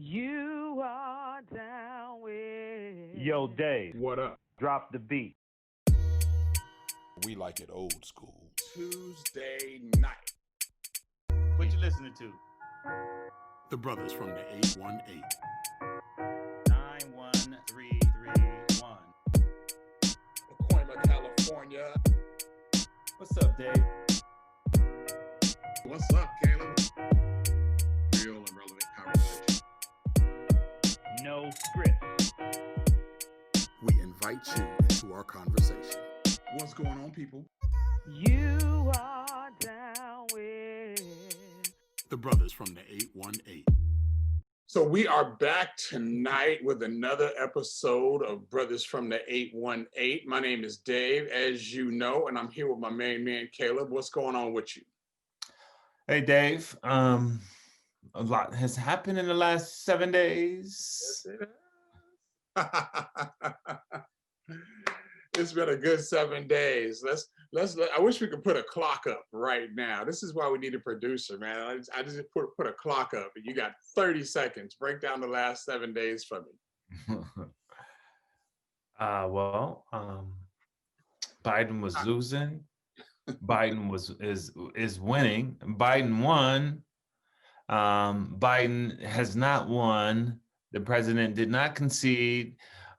You are down with. Yo, Dave, What up? drop the beat. We like it old school. Tuesday night. What you listening to? The brothers from the 818. 91331. Pacoima, California. What's up, Dave? What's up, Caleb? Real and relevant conversation. No script. We invite you into our conversation. What's going on, people? You are down with. The brothers from the 818. So we are back tonight with another episode of Brothers from the 818. My name is Dave, as you know, and I'm here with my main man, Caleb. What's going on with you? Hey, Dave. A lot has happened in the last 7 days. It's been a good 7 days. I wish we could put a clock up right now. This is why we need a producer, man. I just put a clock up, and you got 30 seconds. Break down the last 7 days for me. Biden was losing. Biden is winning. Biden won. Biden has not won. The president did not concede.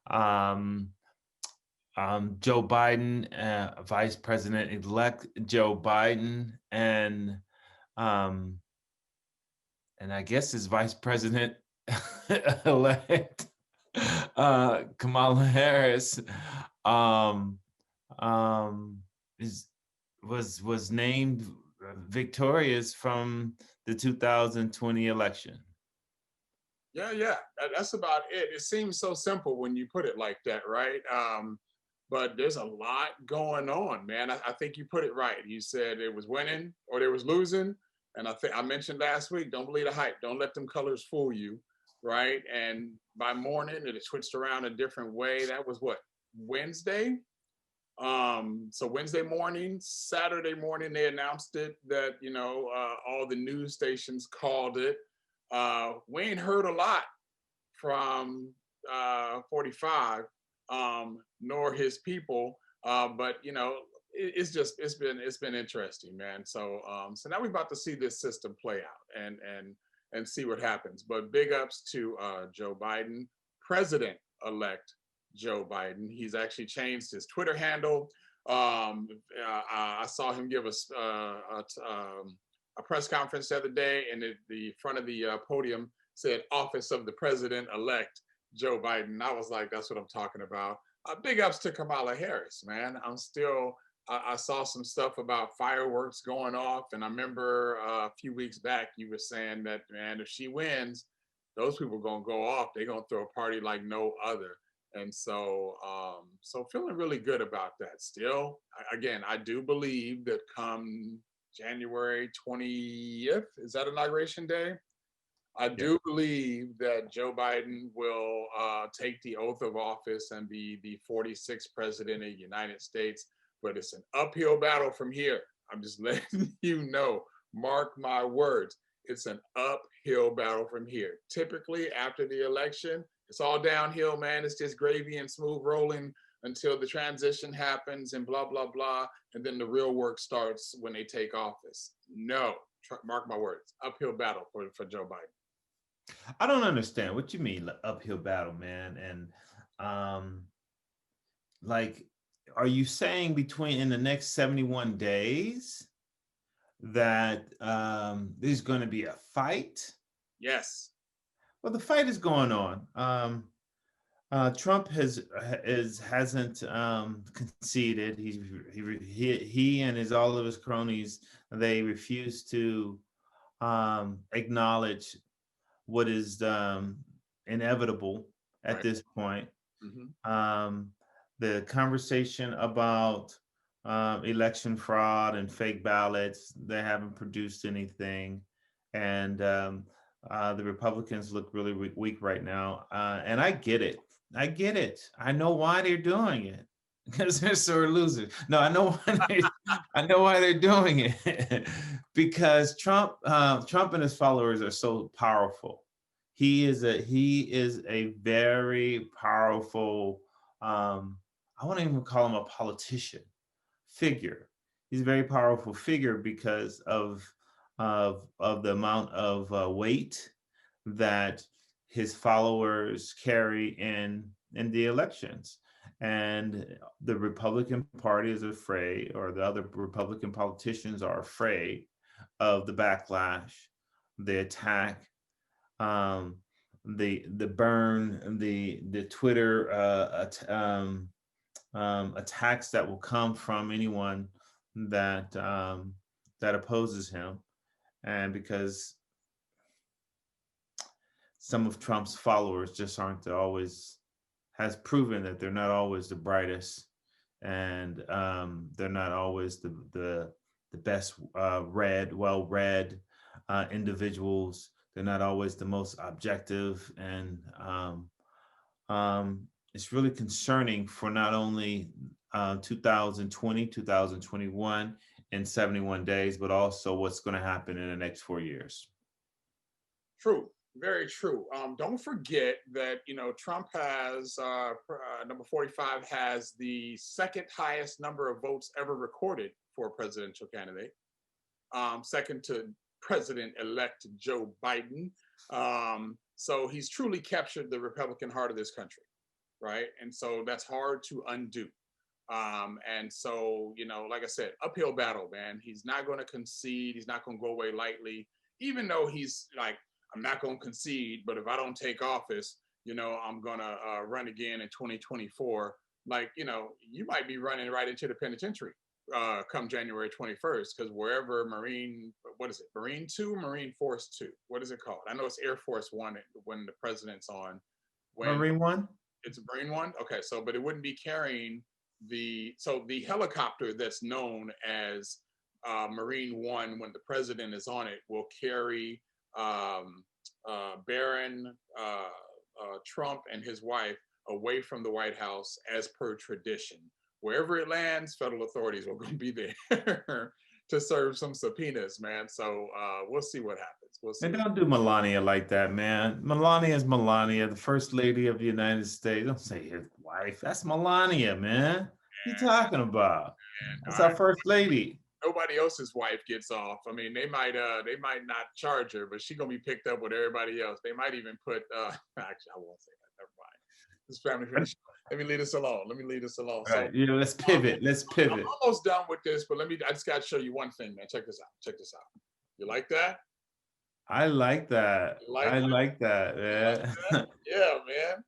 Joe Biden, Vice President-elect Joe Biden, and I guess his Vice President-elect Kamala Harris was named victorious from the 2020 election. Yeah. That's about it. It seems so simple when you put it like that, right? But there's a lot going on, man. I think you put it right. You said it was winning or it was losing. And I think I mentioned last week, don't believe the hype. Don't let them colors fool you, right? And by morning, it switched around a different way. That was what, Wednesday? So Wednesday morning, Saturday morning, they announced it that, all the news stations called it. We ain't heard a lot from 45, nor his people, but it's been interesting, man. So now we're about to see this system play out and see what happens. But big ups to Joe Biden, President-elect Joe Biden. He's actually changed his Twitter handle. I saw him give us a press conference the other day, and the front of the podium said Office of the President-elect Joe Biden. I was like, that's what I'm talking about. Big ups to Kamala Harris, man. I saw some stuff about fireworks going off, and I remember a few weeks back you were saying that, man, if she wins, those people are going to go off. They're going to throw a party like no other. And so feeling really good about that still. Again, I do believe that come January 20th, is that Inauguration Day? I do believe that Joe Biden will take the oath of office and be the 46th president of the United States, but it's an uphill battle from here. I'm just letting you know, mark my words, it's an uphill battle from here. Typically after the election, it's all downhill, man. It's just gravy and smooth rolling until the transition happens and blah, blah, blah. And then the real work starts when they take office. No, mark my words, uphill battle for Joe Biden. I don't understand what you mean uphill battle, man. And are you saying in the next 71 days that there's going to be a fight? Yes. Well, the fight is going on. Trump hasn't conceded. He and all of his cronies, they refuse to acknowledge what is inevitable at this point. Mm-hmm. The conversation about election fraud and fake ballots, they haven't produced anything. And the Republicans look really weak right now. And I get it. I know why they're doing it. Because they're sore losers. No, I know why they're doing it. Because Trump and his followers are so powerful. He is a very powerful, I wouldn't even call him a politician figure. He's a very powerful figure because of the amount of weight that his followers carry in the elections. And the Republican Party is afraid, or the other Republican politicians are afraid of the backlash, the attack, the burn, the Twitter attacks that will come from anyone that that opposes him, and because some of Trump's followers just aren't always, has proven that they're not always the brightest, and they're not always the best well-read individuals. They're not always the most objective, and it's really concerning for not only 2020, 2021 in 71 days, but also what's going to happen in the next 4 years. True, very true. Don't forget that, Trump has, number 45 has the second highest number of votes ever recorded for a presidential candidate, second to President-elect Joe Biden. So he's truly captured the Republican heart of this country, right? And so that's hard to undo. And so, like I said, uphill battle, man. He's not going to concede. He's not going to go away lightly, even though he's like, I'm not going to concede, but if I don't take office, I'm going to run again in 2024. Like, you might be running right into the penitentiary come January 21st, because wherever Marine 2, Marine Force 2, what is it called? I know it's Air Force 1 when the president's on. Marine 1? It's Marine 1? Okay, so, but it wouldn't be carrying the helicopter that's known as Marine 1 when the president is on it will carry Baron Trump and his wife away from the White House as per tradition. Wherever it lands, federal authorities are going to be there to serve some subpoenas, man. So we'll see what happens. We'll see. And don't do Melania like that, man. Melania is Melania, the First Lady of the United States. Don't say his wife. That's Melania, man. What are you talking about? That's our First Lady. Nobody else's wife gets off. I mean, they might not charge her, but she's gonna be picked up with everybody else. They might even put actually I won't say that. Never mind. This family. Let me leave this alone. All right, let's pivot. I'm almost done with this, but I just gotta show you one thing, man. Check this out. You like that? I like that. I like that, man. Like that? Yeah, man.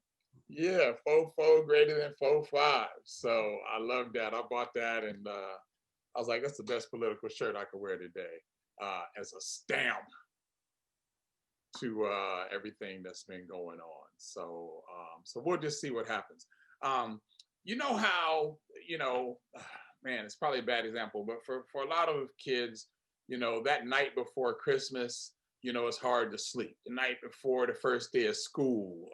Yeah, 4-4 greater than 4-5. So I love that. I bought that, and I was like, that's the best political shirt I could wear today, as a stamp to everything that's been going on. So we'll just see what happens. You know how, man, it's probably a bad example, but for a lot of kids, that night before Christmas, it's hard to sleep. The night before the first day of school,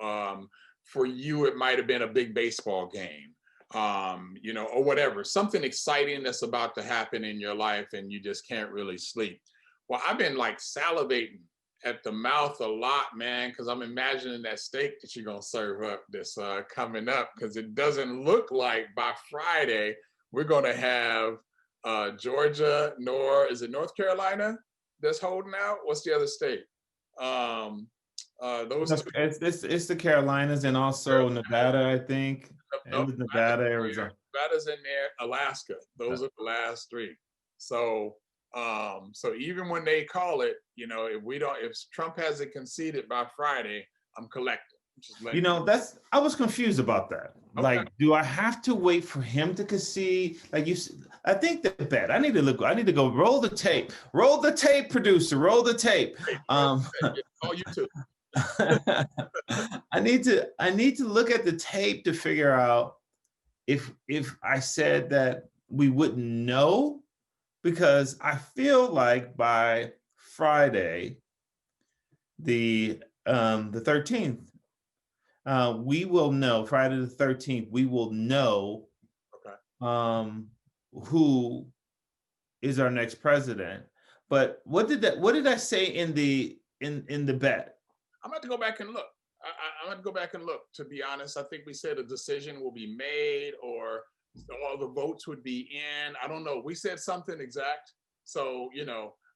for you, it might have been a big baseball game, or whatever, something exciting that's about to happen in your life and you just can't really sleep. Well, I've been like salivating at the mouth a lot, man, because I'm imagining that steak that you're going to serve up this coming up, because it doesn't look like by Friday we're going to have Georgia, is it North Carolina that's holding out? What's the other state? It's the Carolinas and also Nevada, I think. It was Nevada, Arizona. Nevada's in there, Alaska. Those are the last three. So even when they call it, if Trump hasn't conceded by Friday, I'm collecting. I was confused about that. Okay. Like, do I have to wait for him to concede? I think the bet. I need to go roll the tape. Roll the tape, producer. Roll the tape. Oh, you too. I need to look at the tape to figure out if I said that we wouldn't know, because I feel like by Friday, the 13th, we will know. Friday the 13th, we will know who is our next president. But what did I say in the bet? I'm going to go back and look. I'm going to go back and look. To be honest, I think we said a decision will be made, or all the votes would be in. I don't know. We said something exact. So,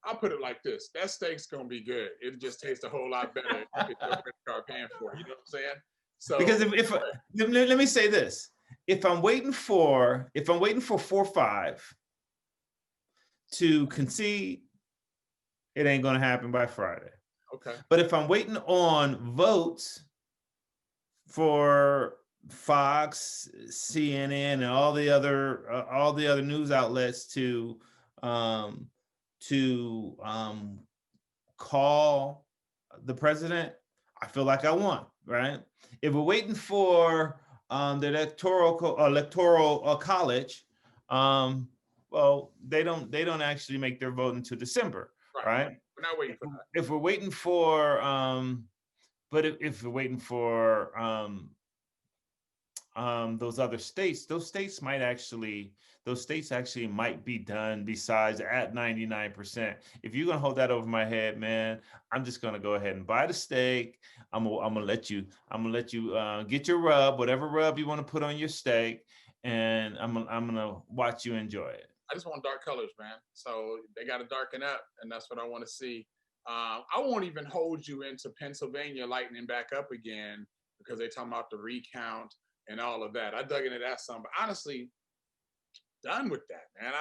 I'll put it like this. That steak's going to be good. It just tastes a whole lot better if it's your credit card paying for it. You know what I'm saying? So, because if let me say this. If I'm waiting for 4-5 to concede, it ain't going to happen by Friday. Okay. But if I'm waiting on votes for Fox, CNN, and all the other news outlets to call the president, I feel like I won, right? If we're waiting for the electoral college, well, they don't actually make their vote until December, right? We're not waiting for that. If we're waiting for, but if we're waiting for those other states, those states actually might be done besides at 99%. If you're gonna hold that over my head, man, I'm just gonna go ahead and buy the steak. I'm gonna let you get your rub, whatever rub you want to put on your steak, and I'm gonna watch you enjoy it. I just want dark colors, man. So they got to darken up, and that's what I want to see. I won't even hold you into Pennsylvania lightening back up again because they're talking about the recount and all of that. I dug into that some, but honestly, done with that, man.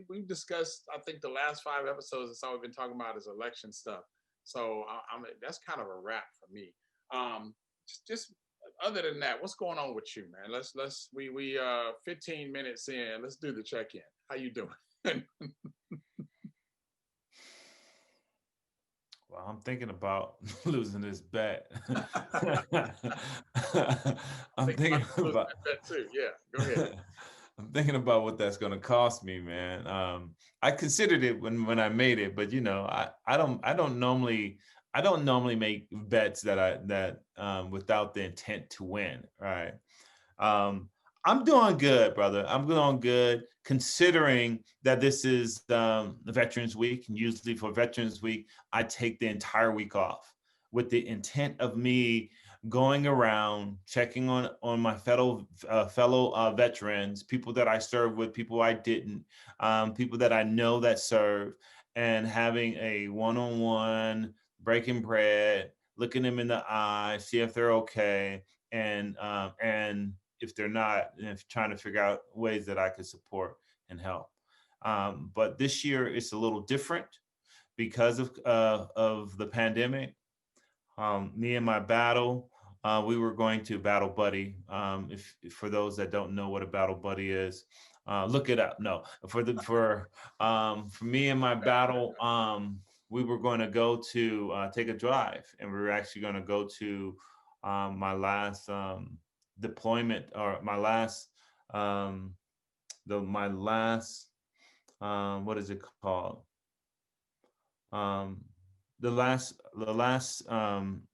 We've discussed, I think, the last 5 episodes. That's all we've been talking about is election stuff. So that's kind of a wrap for me. Just other than that, what's going on with you, man? We 15 minutes in. Let's do the check-in. How you doing? Well, I'm thinking about losing this bet. I'm thinking about that too. Yeah, go ahead. I'm thinking about what that's going to cost me, man. I considered it when I made it, but I don't normally make bets that without the intent to win. Right. I'm doing good, brother. I'm doing good considering that this is Veterans Week. And usually for Veterans Week, I take the entire week off with the intent of me going around checking on my fellow veterans, people that I served with, people I didn't, people that I know that serve, and having a one-on-one, breaking bread, looking them in the eye, see if they're okay, and if they're not, trying to figure out ways that I could support and help. But this year it's a little different because of the pandemic. Me and my battle, we were going to Battle Buddy. If for those that don't know what a Battle Buddy is, look it up. No, for me and my battle, we were going to go to take a drive, and we were actually going to go to my last deployment, or my last what is it called? The last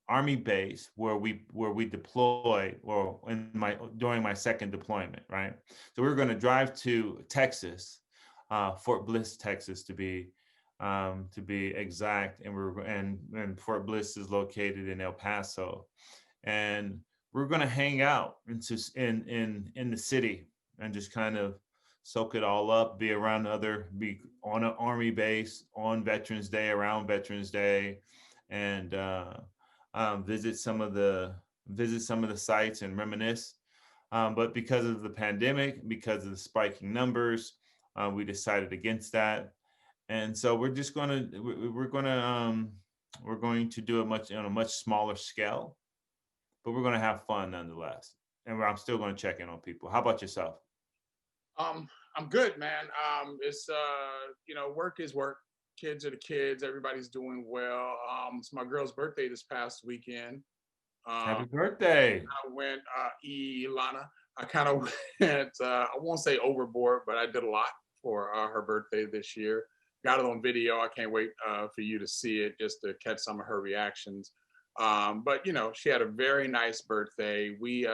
Army base where we deployed, or during my second deployment, right? So we were going to drive to Texas, Fort Bliss, Texas, to be exact, and Fort Bliss is located in El Paso, and we're going to hang out in the city and just kind of soak it all up, be on an Army base on Veterans Day, around Veterans Day, and visit some of the sites and reminisce. But because of the pandemic, because of the spiking numbers, we decided against that. And so we're going to do it on a much smaller scale, but we're going to have fun nonetheless. And I'm still going to check in on people. How about yourself? I'm good, man. It's work is work. Kids are the kids. Everybody's doing well. It's my girl's birthday this past weekend. Happy birthday! I went, Ilana. I kind of went. I won't say overboard, but I did a lot for her birthday this year. Got it on video. I can't wait for you to see it, just to catch some of her reactions. But she had a very nice birthday. We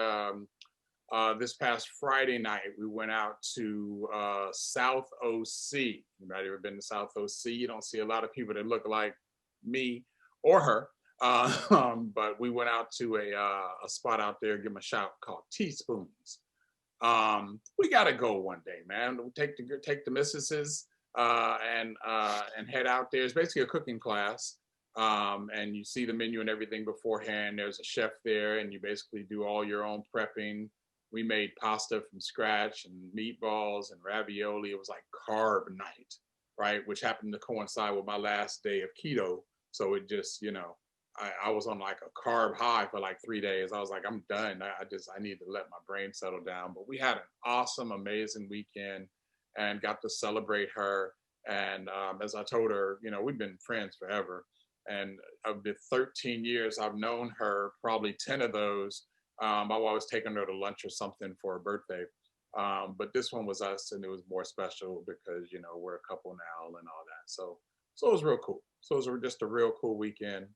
this past Friday night, we went out to South OC. Anybody ever been to South OC? You don't see a lot of people that look like me or her. But we went out to a spot out there, give them a shout, called Teaspoons. We gotta go one day, man. We'll take the missuses and head out there. It's basically a cooking class. And you see the menu and everything beforehand. There's a chef there, and you basically do all your own prepping. We made pasta from scratch and meatballs and ravioli. It was like carb night, right? Which happened to coincide with my last day of keto. So it just, I was on like a carb high for like 3 days. I was like, I'm done. I need to let my brain settle down. But we had an awesome, amazing weekend and got to celebrate her. And as I told her, we've been friends forever. And of the 13 years I've known her, probably 10 of those, I've always taken her to lunch or something for her birthday. But this one was us, and it was more special because, we're a couple now and all that. So it was real cool. So it was just a real cool weekend.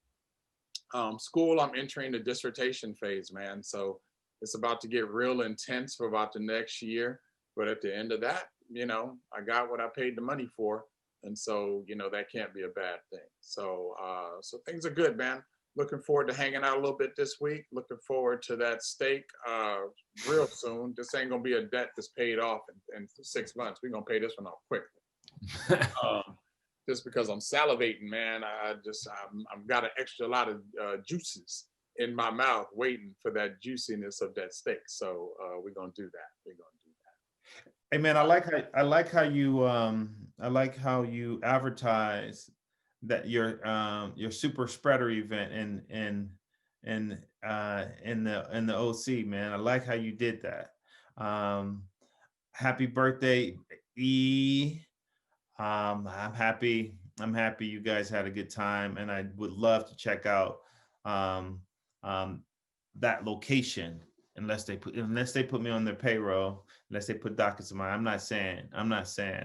School, I'm entering the dissertation phase, man. So it's about to get real intense for about the next year. But at the end of that, I got what I paid the money for. And so, that can't be a bad thing. So, so things are good, man. Looking forward to hanging out a little bit this week. Looking forward to that steak real soon. This ain't gonna be a debt that's paid off in 6 months. We're gonna pay this one off quickly. Just because I'm salivating, man. I've got an extra lot of juices in my mouth waiting for that juiciness of that steak. So we're gonna do that. We're gonna do that. Hey man, I like how you advertise that your super spreader event in the OC, man. I like how you did that. Happy birthday, E. I'm happy you guys had a good time, and I would love to check out that location unless they put me on their payroll, unless they put dockets in mine. I'm not saying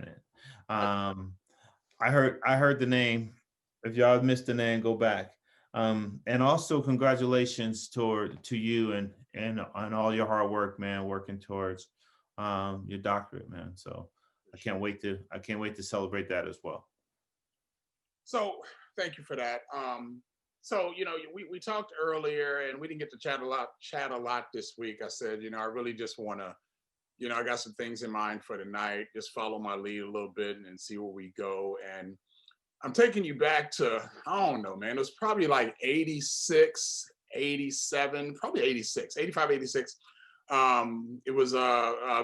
it. I heard the name. If y'all missed the name, go back. And also congratulations to you and on all your hard work, man, working towards your doctorate, man. So I can't wait to celebrate that as well. So thank you for that. So we talked earlier, and we didn't get to chat a lot this week. I said, I really just want to, I got some things in mind for tonight. Just follow my lead a little bit and see where we go. And I'm taking you back to, I don't know, man. It was probably like 86, 87, probably 86, 85, 86. It was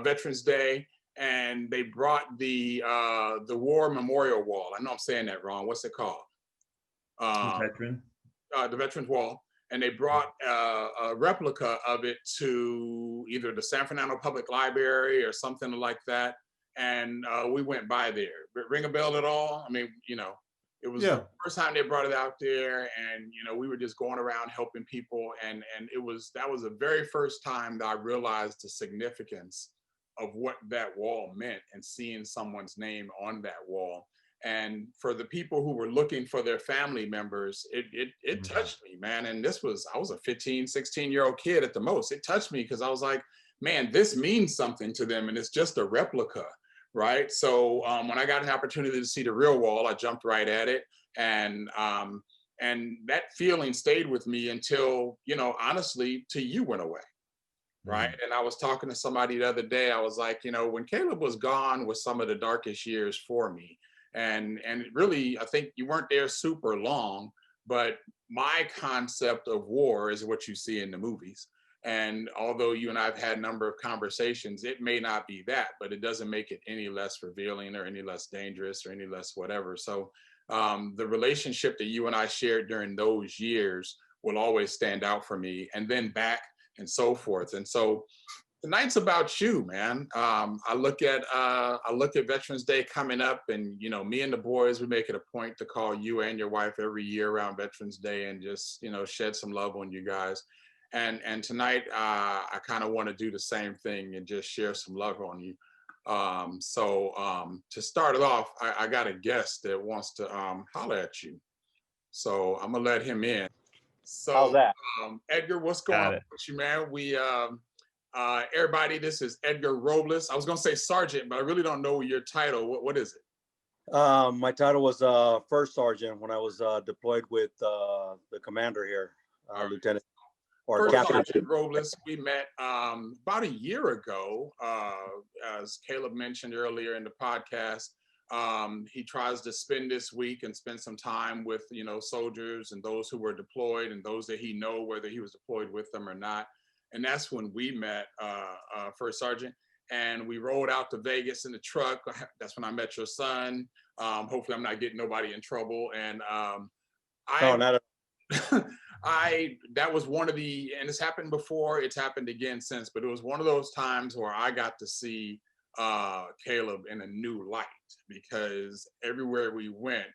Veterans Day, and they brought the War Memorial Wall. I know I'm saying that wrong. What's it called? The Veterans Wall. And they brought a replica of it to either the San Fernando Public Library or something like that. And we went by there. Ring a bell at all? I mean, it was the first time they brought it out there, and we were just going around helping people, and that was the very first time that I realized the significance of what that wall meant, and seeing someone's name on that wall. And for the people who were looking for their family members, it touched me, man. And I was a 15, 16-year-old kid at the most. It touched me because I was like, man, this means something to them, and it's just a replica. Right. So when I got an opportunity to see the real wall, I jumped right at it. And that feeling stayed with me until, honestly, till you went away. Right. Mm-hmm. And I was talking to somebody the other day. I was like, when Caleb was gone was some of the darkest years for me. And really, I think you weren't there super long. But my concept of war is what you see in the movies. And although you and I have had a number of conversations, it may not be that, but it doesn't make it any less revealing or any less dangerous or any less whatever. So the relationship that you and I shared during those years will always stand out for me, and then back and so forth. And so tonight's about you, man. I look at Veterans Day coming up, and me and the boys, we make it a point to call you and your wife every year around Veterans Day and just shed some love on you guys. And tonight, I kind of want to do the same thing and just share some love on you. So to start it off, I got a guest that wants to holler at you. So I'm gonna let him in. So how's that? Edgar, what's going on with you, man? We everybody, this is Edgar Robles. I was gonna say Sergeant, but I really don't know your title. What is it? My title was first sergeant when I was deployed with the commander here, lieutenant or First captain. Sergeant Robles, we met about a year ago. As Caleb mentioned earlier in the podcast, he tries to spend this week and spend some time with, you know, soldiers and those who were deployed and those that he know whether he was deployed with them or not. And that's when we met, First Sergeant. And we rolled out to Vegas in the truck. That's when I met your son. Hopefully I'm not getting nobody in trouble. And No, not that was one of the, and it's happened before, it's happened again since, but it was one of those times where I got to see Caleb in a new light, because everywhere we went,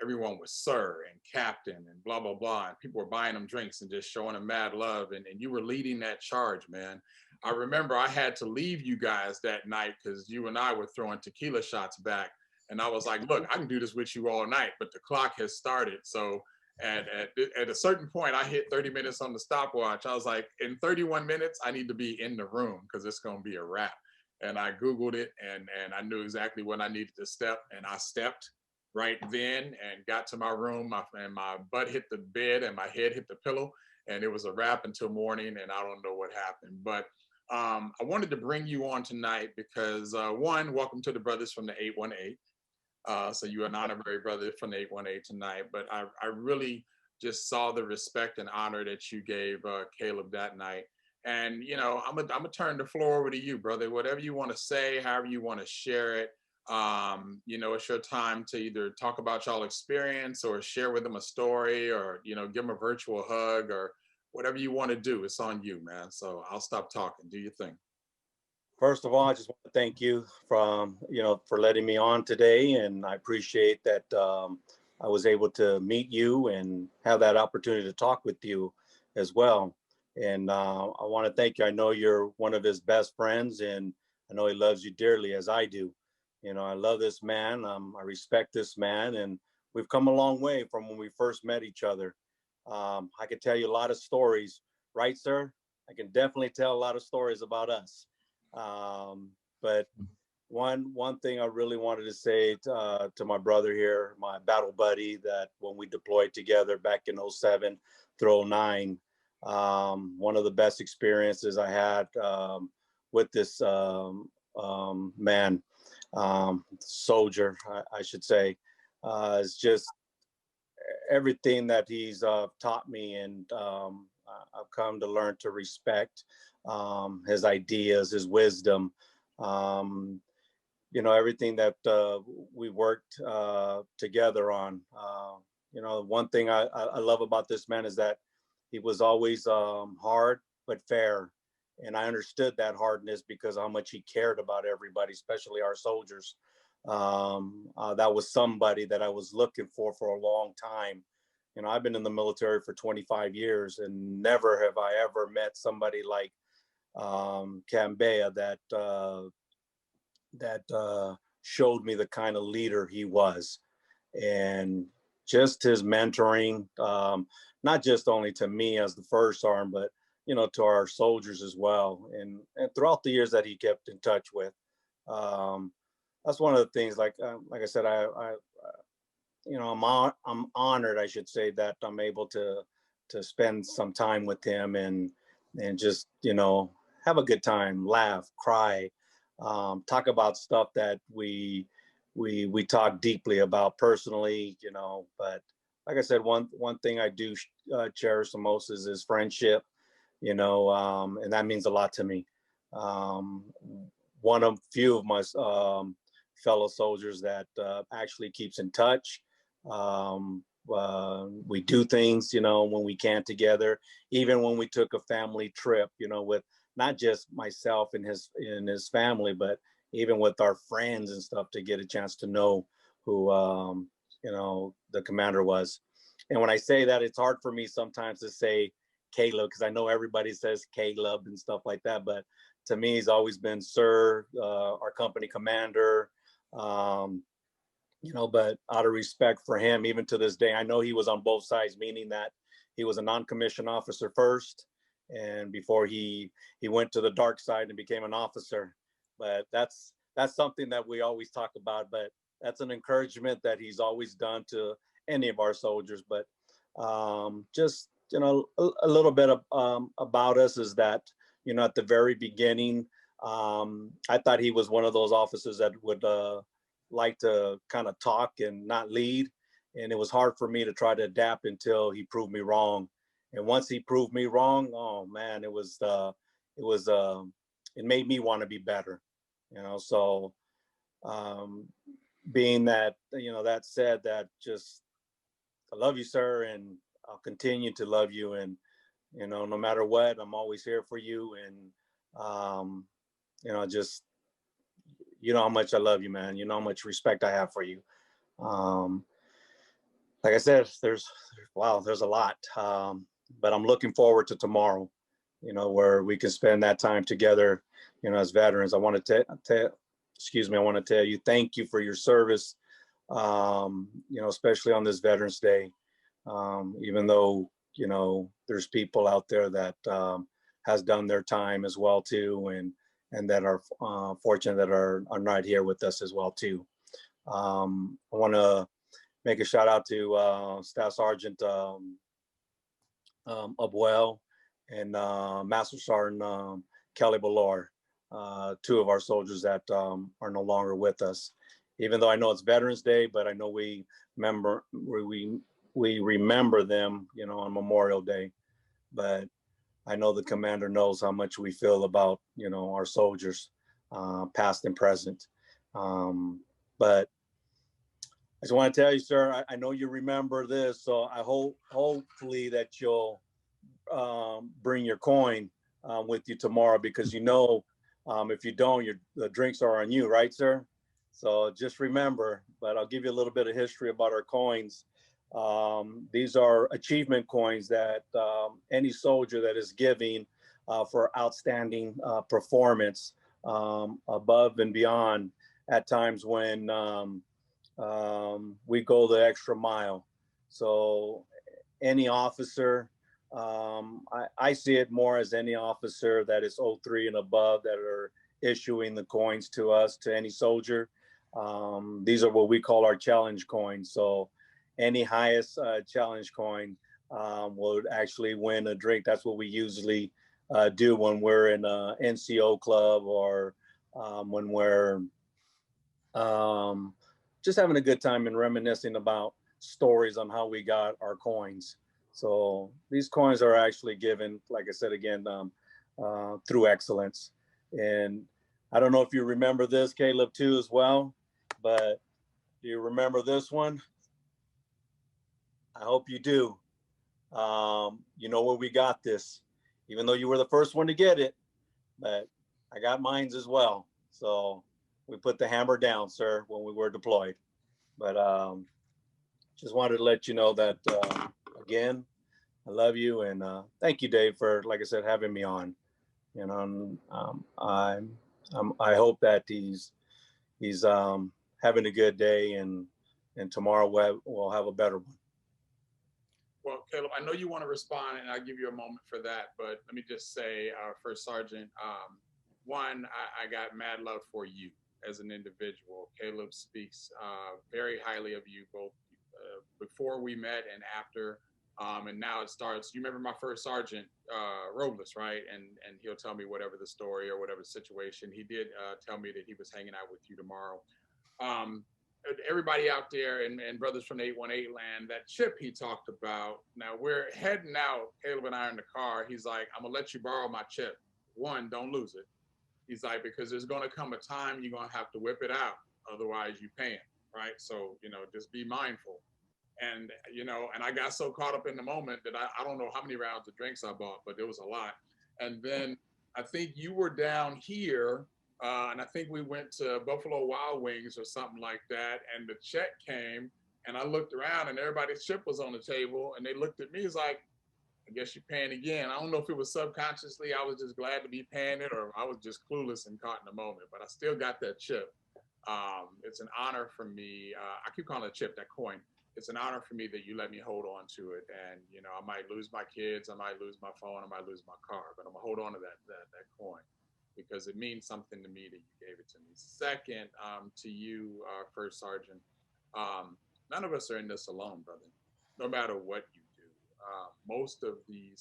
everyone was sir and captain and blah, blah, blah. And people were buying him drinks and just showing him mad love. And you were leading that charge, man. I remember I had to leave you guys that night because you and I were throwing tequila shots back. And I was like, look, I can do this with you all night, but the clock has started. So at a certain point, I hit 30 minutes on the stopwatch. I was like, in 31 minutes, I need to be in the room because it's going to be a wrap. And I Googled it, and I knew exactly when I needed to step, and I stepped right then and got to my room, and my butt hit the bed and my head hit the pillow, and it was a wrap until morning, and I don't know what happened. But I wanted to bring you on tonight because, one, welcome to the brothers from the 818. So you're an honorary brother from the 818 tonight, but I really just saw the respect and honor that you gave Caleb that night. And, you know, I'm gonna turn the floor over to you, brother. Whatever you want to say, however you want to share it. You know, it's your time to either talk about y'all experience or share with them a story, or, you know, give them a virtual hug, or whatever you want to do. It's on you, man. So I'll stop talking. Do your thing. First of all, I just want to thank you for letting me on today, and I appreciate that I was able to meet you and have that opportunity to talk with you as well. And I want to thank you. I know you're one of his best friends, and I know he loves you dearly as I do. You know, I love this man. I respect this man, and we've come a long way from when we first met each other. I could tell you a lot of stories, right, sir? I can definitely tell a lot of stories about us. But one thing I really wanted to say to my brother here, my battle buddy, that when we deployed together back in 07 through 09, one of the best experiences I had with this man, soldier, I should say, is just everything that he's taught me, and I've come to learn to respect his ideas, his wisdom, you know, everything that we worked together on. You know, one thing I love about this man is that he was always hard but fair. And I understood that hardness because of how much he cared about everybody, especially our soldiers. That was somebody that I was looking for a long time. You know, I've been in the military for 25 years, and never have I ever met somebody like Cambea that showed me the kind of leader he was, and just his mentoring, not just only to me as the first sergeant, but you know, to our soldiers as well, and throughout the years that he kept in touch with. That's one of the things. Like I said, I you know, I'm honored, I should say, that I'm able to spend some time with him and just, you know, have a good time, laugh, cry, talk about stuff that we talk deeply about personally, you know. But like I said, one thing I do cherish the most is his friendship, you know, and that means a lot to me. One of few of my fellow soldiers that actually keeps in touch. We do things, you know, when we can together, even when we took a family trip, you know, with not just myself and his family, but even with our friends and stuff, to get a chance to know who, you know, the commander was. And when I say that, it's hard for me sometimes to say Caleb, because I know everybody says Caleb and stuff like that, but to me, he's always been Sir, our company commander. You know, but out of respect for him, even to this day, I know he was on both sides, meaning that he was a non-commissioned officer first, and before he went to the dark side and became an officer. But that's something that we always talk about. But that's an encouragement that he's always done to any of our soldiers. But just, you know, a little bit of, about us is that, you know, at the very beginning, I thought he was one of those officers that would like to kind of talk and not lead. And it was hard for me to try to adapt until he proved me wrong. And once he proved me wrong, oh man, it made me want to be better, you know. So being that, you know, that said, that just, I love you, sir, and I'll continue to love you. And, you know, no matter what, I'm always here for you. And, you know, just, you know how much I love you, man. You know how much respect I have for you. Like I said, there's a lot. But I'm looking forward to tomorrow, you know, where we can spend that time together, you know, as veterans. I want to tell you, thank you for your service, you know, especially on this Veterans Day. Even though, you know, there's people out there that has done their time as well too, and that are fortunate that are not here with us as well too. I want to make a shout out to Staff Sergeant Abuel and Master Sergeant Kelly Ballard, two of our soldiers that are no longer with us. Even though I know it's Veterans Day, but I know we remember them, you know, on Memorial Day. But I know the commander knows how much we feel about, you know, our soldiers, past and present. But I just want to tell you, sir, I know you remember this, so I hopefully that you'll bring your coin with you tomorrow, because, you know, if you don't, the drinks are on you, right, sir? So just remember. But I'll give you a little bit of history about our coins. These are achievement coins that any soldier that is giving for outstanding performance above and beyond at times when we go the extra mile. So any officer, I see it more as any officer that is 03 and above that are issuing the coins to us, to any soldier. These are what we call our challenge coins. So any highest challenge coin will actually win a drink. That's what we usually do when we're in a NCO club, or when we're just having a good time and reminiscing about stories on how we got our coins. So these coins are actually given, like I said, again, through excellence. And I don't know if you remember this, Caleb, too, as well, but do you remember this one? I hope you do. You know where we got this, even though you were the first one to get it, but I got mines as well. So we put the hammer down, sir, when we were deployed. But just wanted to let you know that, again, I love you. And thank you, Dave, for, like I said, having me on. You know, I hope that he's having a good day, and tomorrow we'll have a better one. Well, Caleb, I know you want to respond, and I'll give you a moment for that. But let me just say, First Sergeant, one, I got mad love for you as an individual. Caleb speaks very highly of you, both before we met and after. And now it starts. You remember my First Sergeant, Robles, right? And he'll tell me whatever the story or whatever the situation. He did tell me that he was hanging out with you tomorrow. Everybody out there and brothers from the 818 land, that chip he talked about. Now we're heading out. Caleb and I are in the car. He's like, I'm gonna let you borrow my chip. One, don't lose it. He's like, because there's gonna come a time you're gonna have to whip it out. Otherwise you paying, right? So, you know, just be mindful. And, you know, and I got so caught up in the moment that I don't know how many rounds of drinks I bought, but there was a lot. And then I think you were down here, and I think we went to Buffalo Wild Wings or something like that. And the check came, and I looked around, and everybody's chip was on the table, and they looked at me. It's like, I guess you're paying again. I don't know if it was subconsciously, I was just glad to be paying it, or I was just clueless and caught in the moment. But I still got that chip. It's an honor for me. I keep calling it a chip, that coin. It's an honor for me that you let me hold on to it. And, you know, I might lose my kids, I might lose my phone, I might lose my car, but I'm gonna hold on to that coin. because it means something to me that you gave it to me. Second, to you, First Sergeant, none of us are in this alone, brother. No matter what you do, most of the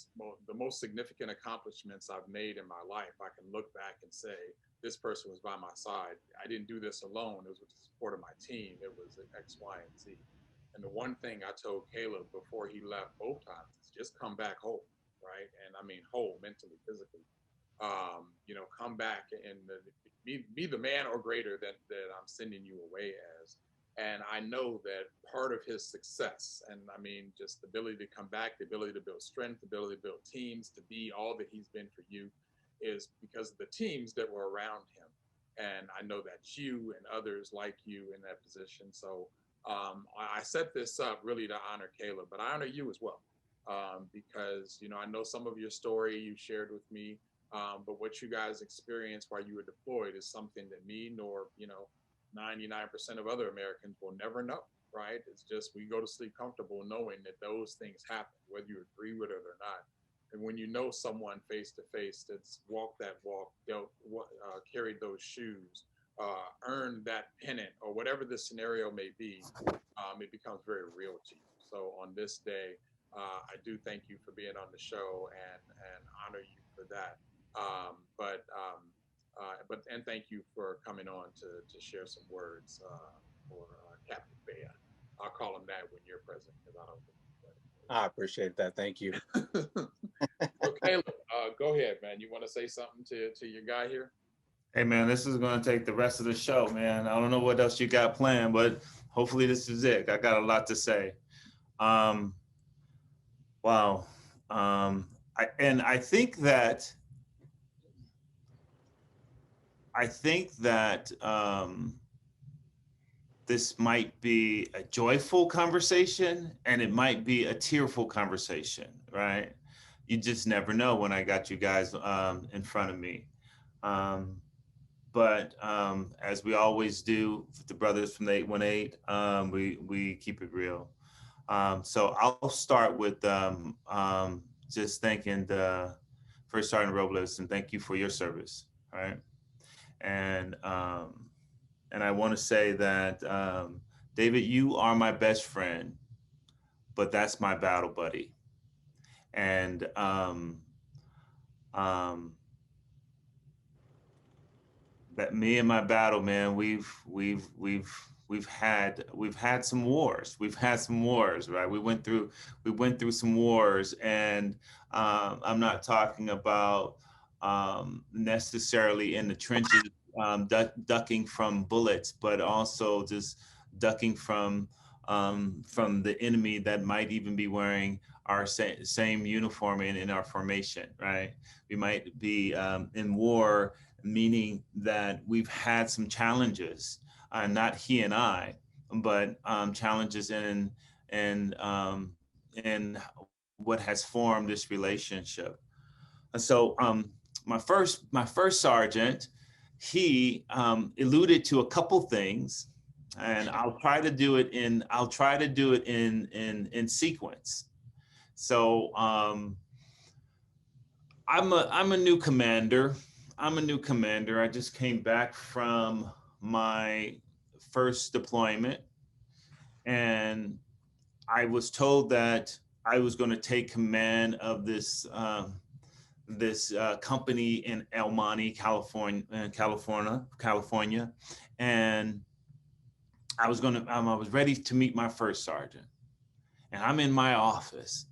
most significant accomplishments I've made in my life, I can look back and say, this person was by my side. I didn't do this alone. It was with the support of my team. It was X, Y, and Z. And the one thing I told Caleb before he left both times is just come back whole, right? And I mean whole, mentally, physically. Come back and be the man or greater that I'm sending you away as. And I know that part of his success, and I mean, just the ability to come back, the ability to build strength, the ability to build teams, to be all that he's been for you, is because of the teams that were around him. And I know that's you and others like you in that position. So I set this up really to honor Caleb, but I honor you as well. Because, I know some of your story you shared with me, but what you guys experienced while you were deployed is something that me nor, 99% of other Americans will never know, right? It's just we go to sleep comfortable knowing that those things happen, whether you agree with it or not. And when you know someone face to face that's walked that walk, carried those shoes, earned that pennant, or whatever the scenario may be, it becomes very real to you. So on this day, I do thank you for being on the show and honor you for that. And thank you for coming on to share some words for Captain Bea. I'll call him that when you're present because I don't think he's present. I appreciate that. Thank you. So Caleb, go ahead, man. You want to say something to your guy here? Hey, man, this is going to take the rest of the show, man. I don't know what else you got planned, but hopefully this is it. I got a lot to say. Wow. I think that this might be a joyful conversation and it might be a tearful conversation, right? You just never know when I got you guys in front of me. But as we always do with the brothers from the 818, we keep it real. So I'll start with just thanking the First Sergeant Robles and thank you for your service, right? And I want to say that, David, you are my best friend, but that's my battle buddy. And that me and my battle, man, we've had some wars. We've had some wars, right? We went through some wars, and I'm not talking about necessarily in the trenches, ducking from bullets, but also just ducking from the enemy that might even be wearing our same uniform in our formation, right? We might be in war, meaning that we've had some challenges, not he and I, but challenges in what has formed this relationship. And so my first sergeant, he alluded to a couple things, and I'll try to do it in sequence. So I'm a new commander. I just came back from my first deployment, and I was told that I was going to take command of this company in El Monte, California, and I was ready to meet my first sergeant, and I'm in my office,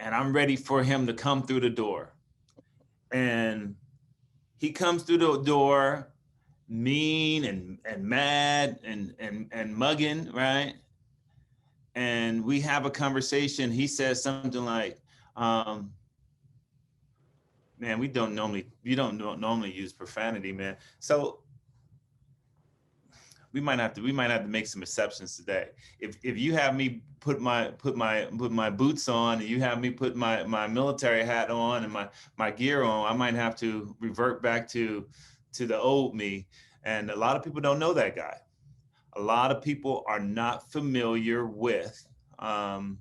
and I'm ready for him to come through the door, and he comes through the door, mean and mad and mugging, right? And we have a conversation. He says something like, man, you don't normally use profanity, man. So we might have to make some exceptions today. If you have me put my boots on, and you have me put my military hat on and my gear on, I might have to revert back to the old me. And a lot of people don't know that guy. A lot of people are not familiar with the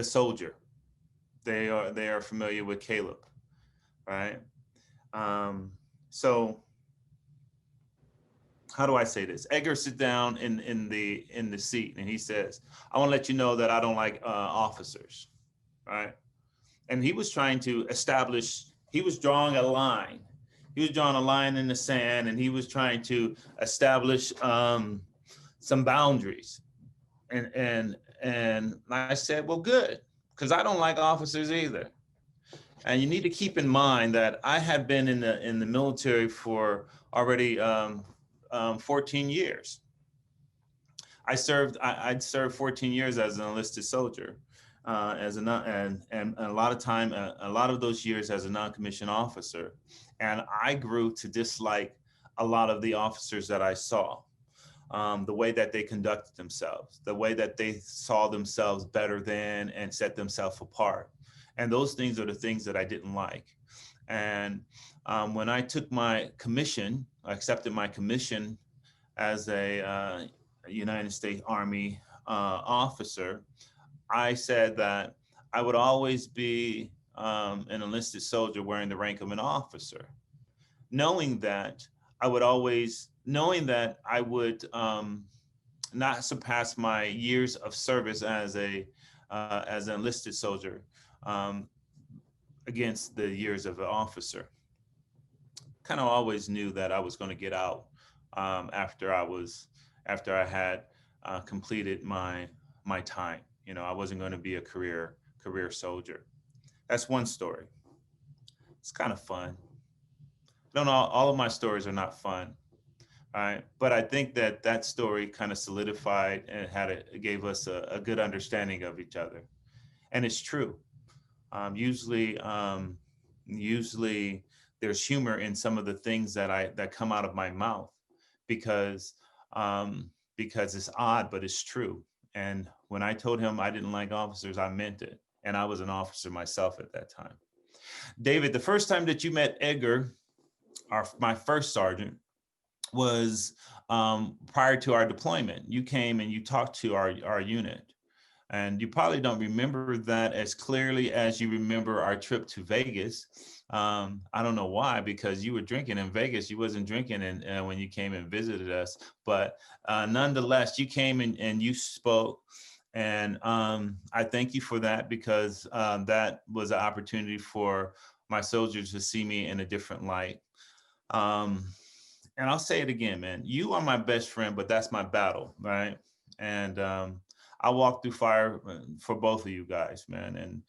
soldier. They are familiar with Caleb, right? So how do I say this? Edgar sits down in the seat and he says, "I want to let you know that I don't like officers," right? And he was trying to establish. He was drawing a line. He was drawing a line in the sand, and he was trying to establish some boundaries. And I said, "Well, good, because I don't like officers either." And you need to keep in mind that I had been in the military for already 14 years. I'd served 14 years as an enlisted soldier, and a lot of those years as a non-commissioned officer. And I grew to dislike a lot of the officers that I saw, the way that they conducted themselves, the way that they saw themselves better than and set themselves apart. And those things are the things that I didn't like. And when I took my commission, I accepted my commission as a United States Army officer, I said that I would always be an enlisted soldier wearing the rank of an officer, knowing that I would not surpass my years of service as an enlisted soldier against the years of an officer. Kind of always knew that I was going to get out after I had completed my time. You know, I wasn't going to be a career soldier. That's one story. It's kind of fun. Don't all of my stories are not fun, right? But I think that story kind of solidified and gave us a good understanding of each other, and it's true. Usually there's humor in some of the things that come out of my mouth because it's odd, but it's true. And when I told him I didn't like officers, I meant it. And I was an officer myself at that time. David, the first time that you met Edgar, my first sergeant, was prior to our deployment. You came and you talked to our unit. And you probably don't remember that as clearly as you remember our trip to Vegas. I don't know why, because you were drinking in Vegas. You wasn't drinking when you came and visited us. But nonetheless, you came and you spoke. And I thank you for that, because that was an opportunity for my soldiers to see me in a different light. And I'll say it again, man. You are my best friend, but that's my battle, right? And I walk through fire for both of you guys, man. And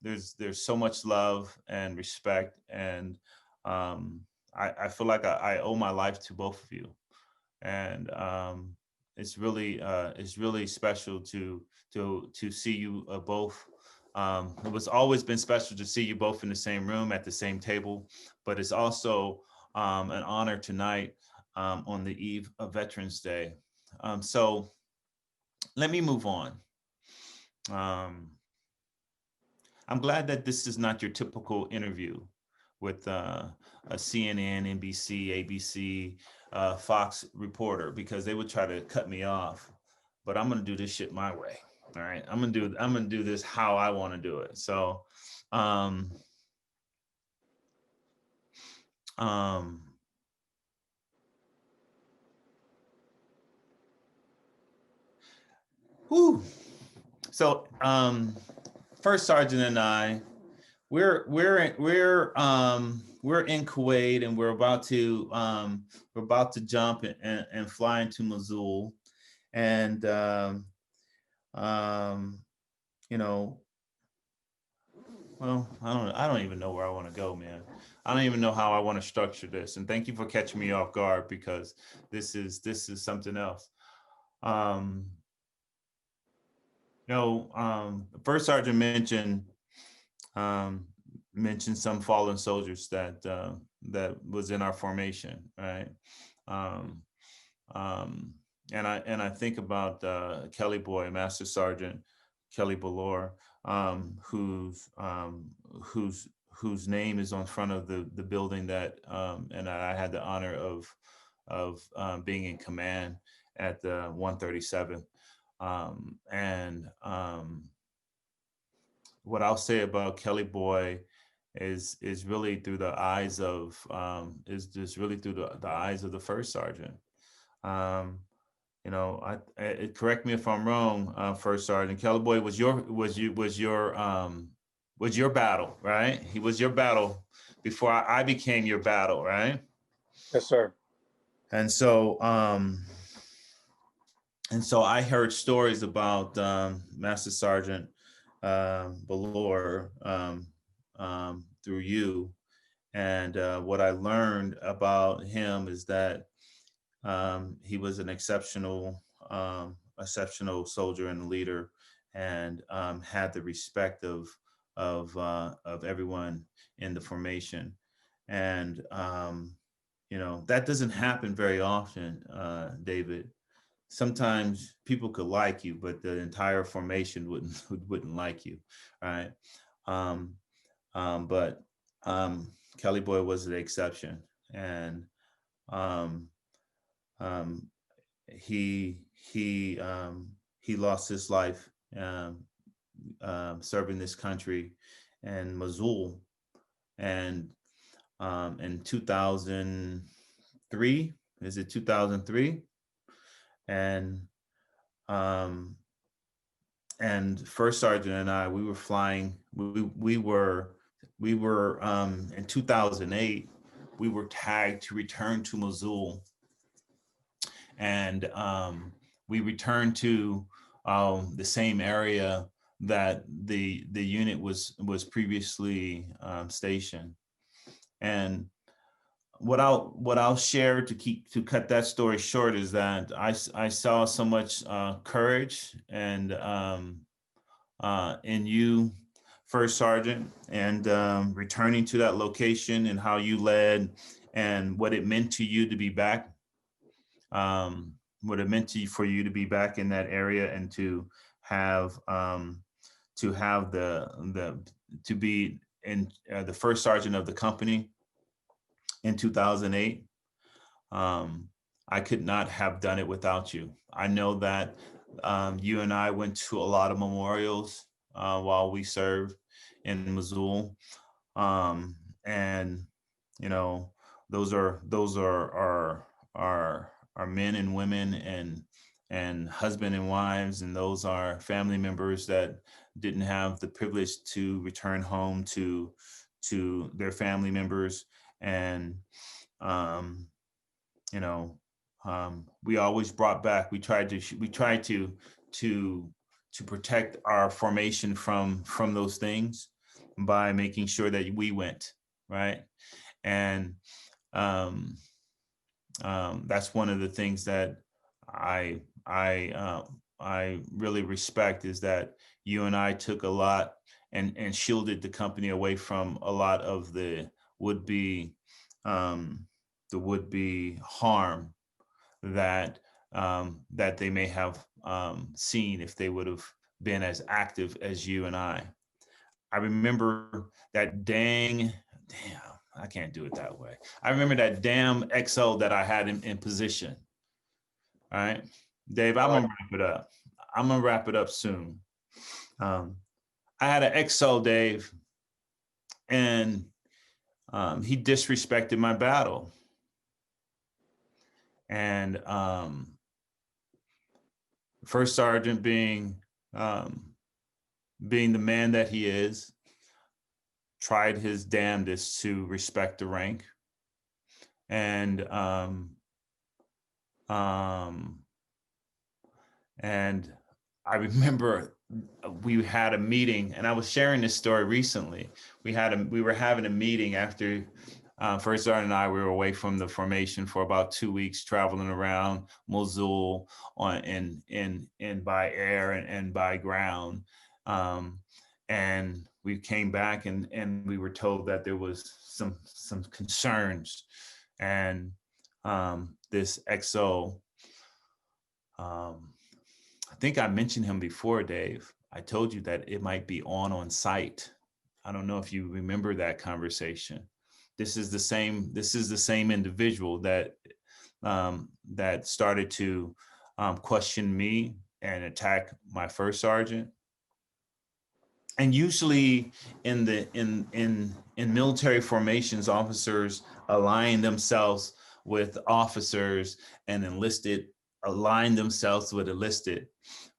there's so much love and respect, and I feel like I owe my life to both of you. And it's really special to see you both. It was always been special to see you both in the same room at the same table, but it's also an honor tonight on the eve of Veterans Day. So let me move on. I'm glad that this is not your typical interview with a CNN, NBC, ABC, Fox reporter, because they would try to cut me off. But I'm gonna do this shit my way. All right, I'm gonna do this how I want to do it. So, whew. So, First Sergeant and I, we're in Kuwait, and we're about to jump and fly into Mosul, and you know, well, I don't even know where I want to go, man. I don't even know how I want to structure this. And thank you for catching me off guard, because this is something else. First Sergeant mentioned some fallen soldiers that was in our formation, right? And I think about Kelly Boy, Master Sergeant Kelly Ballore, whose name is on front of the building that and I had the honor of being in command at the 137th. And what I'll say about Kelly Boy is really through the eyes of is just really through the eyes of the first sergeant. You know, correct me if I'm wrong, First Sergeant. Kelly Boy was your battle, right? He was your battle before I became your battle, right? Yes, sir. And so I heard stories about Master Sergeant Ballore through you, and what I learned about him is that he was an exceptional soldier and leader, and had the respect of everyone in the formation. And you know, that doesn't happen very often, David. Sometimes people could like you, but the entire formation wouldn't like you, right? But Kelly Boy was the exception, and um, he lost his life serving this country in Mosul, and in 2003, is it 2003? And First Sergeant and I, we were flying. We were in 2008. We were tagged to return to Mosul, and we returned to the same area that the unit was previously stationed. And what I'll share to cut that story short is that I saw so much courage and in you, First Sergeant, and returning to that location and how you led and what it meant to you to be back, what it meant for you to be back in that area, and to be in the first sergeant of the company in 2008. I could not have done it without you. I know that you and I went to a lot of memorials while we served in Mosul, and you know, those are our men and women and husband and wives, and those are family members that didn't have the privilege to return home to their family members. And you know, we always brought back. We tried to protect our formation from those things by making sure that we went right. And that's one of the things that I really respect, is that you and I took a lot and shielded the company away from a lot of the would-be harm that they may have seen if they would have been as active as you and I. I remember that damn, I can't do it that way. I remember that damn XO that I had in position. All right, Dave, I'm gonna wrap it up. I'm gonna wrap it up soon. I had an XO, Dave, and he disrespected my battle. And First Sergeant, being the man that he is, tried his damnedest to respect the rank. And I remember we had a meeting, and I was sharing this story recently. We were having a meeting after First Sergeant and I, we were away from the formation for about 2 weeks, traveling around Mosul in by air and by ground. And we came back and we were told that there was some concerns, and this XO, I think I mentioned him before, Dave. I told you that it might be on site. I don't know if you remember that conversation. This is the same individual that started to question me and attack my first sergeant. And usually in in military formations, officers align themselves with officers, and enlisted align themselves with enlisted,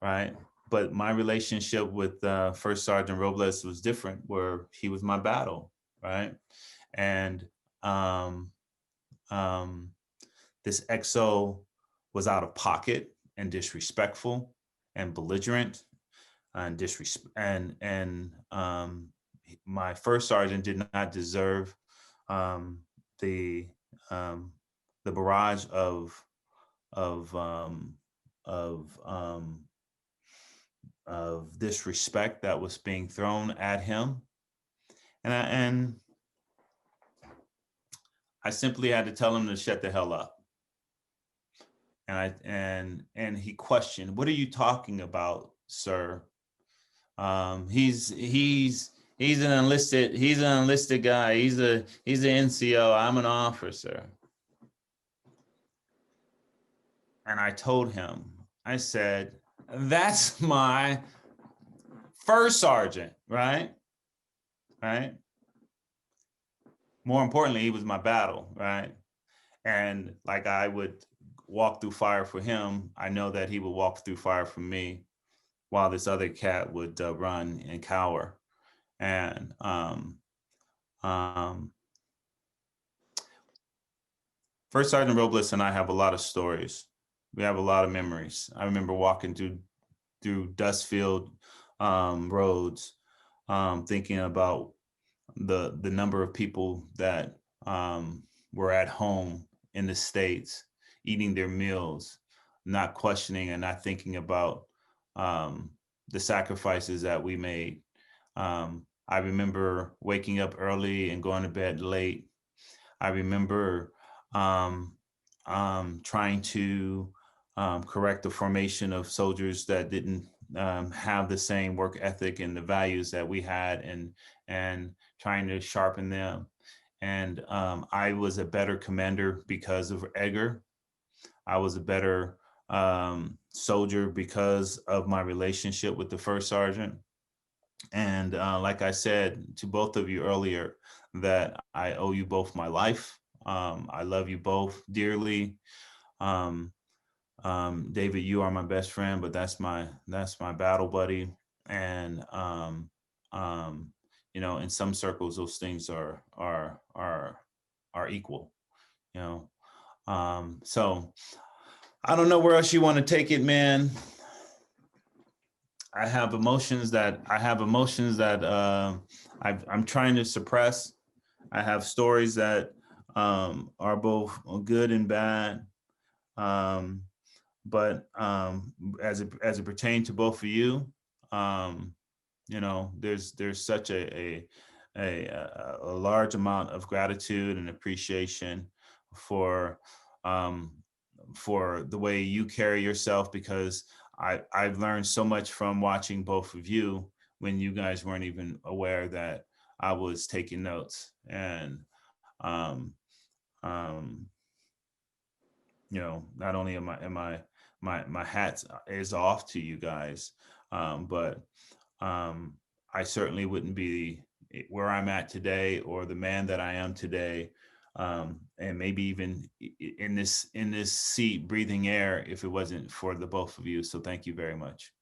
right? But my relationship with First Sergeant Robles was different, where he was my battle, right? And this XO was out of pocket and disrespectful and belligerent and my first sergeant did not deserve the barrage of disrespect that was being thrown at him, and I simply had to tell him to shut the hell up. And he questioned, "What are you talking about, sir? He's an enlisted guy. He's an NCO. I'm an officer." And I told him, I said, "That's my first sergeant, right? Right? More importantly, he was my battle, right? And like I would walk through fire for him, I know that he would walk through fire for me, while this other cat would run and cower." And First Sergeant Robles and I have a lot of stories. We have a lot of memories. I remember walking through dust-filled roads, thinking about the number of people that were at home in the States, eating their meals, not questioning and not thinking about the sacrifices that we made. I remember waking up early and going to bed late. I remember trying to correct the formation of soldiers that didn't have the same work ethic and the values that we had, and trying to sharpen them. And I was a better commander because of Edgar. I was a better soldier because of my relationship with the first sergeant. And like I said to both of you earlier, that I owe you both my life. I love you both dearly. David, you are my best friend, but that's my battle buddy. And you know, in some circles, those things are equal. You know, so I don't know where else you want to take it, man. I have emotions that I'm trying to suppress. I have stories that are both good and bad. But as it pertains to both of you, you know, there's such a large amount of gratitude and appreciation for the way you carry yourself, because I've learned so much from watching both of you when you guys weren't even aware that I was taking notes. And you know, not only am I my hat is off to you guys, but I certainly wouldn't be where I'm at today or the man that I am today, and maybe even in this seat breathing air if it wasn't for the both of you. So thank you very much.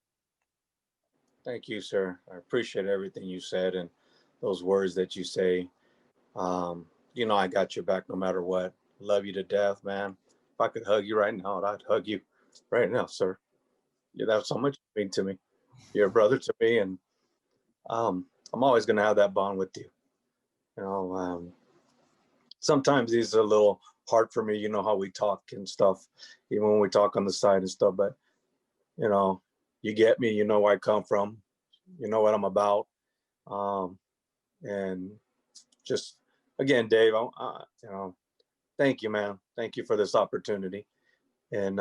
Thank you, sir. I appreciate everything you said and those words that you say. You know, I got your back no matter what. Love you to death, man. If I could hug you right now, I'd hug you right now, sir. You have so much mean to me. You're a brother to me, and I'm always gonna have that bond with you. You know, sometimes these are a little hard for me. You know how we talk and stuff, even when we talk on the side and stuff. But you know, you get me. You know where I come from. You know what I'm about. And just again, Dave, you know, thank you, man. Thank you for this opportunity. And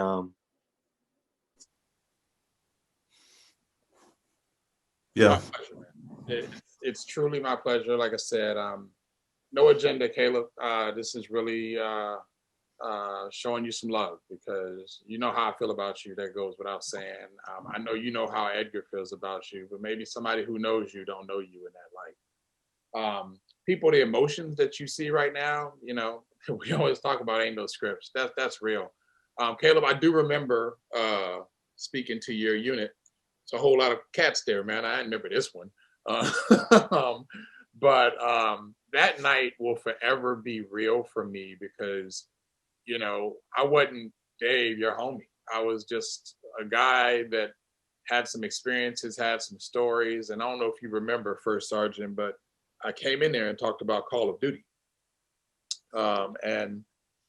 yeah, it's truly my pleasure. Like I said, no agenda, Caleb. This is really showing you some love, because you know how I feel about you. That goes without saying. I know you know how Edgar feels about you, but maybe somebody who knows you don't know you in that light. people, the emotions that you see right now, you know, we always talk about ain't no scripts. That's real. Caleb, I do remember speaking to your unit. It's a whole lot of cats there, man. I remember this one. Um, but that night will forever be real for me because, you know, I wasn't Dave, your homie. I was just a guy that had some experiences, had some stories. And I don't know if you remember, First Sergeant, but I came in there and talked about Call of Duty. And,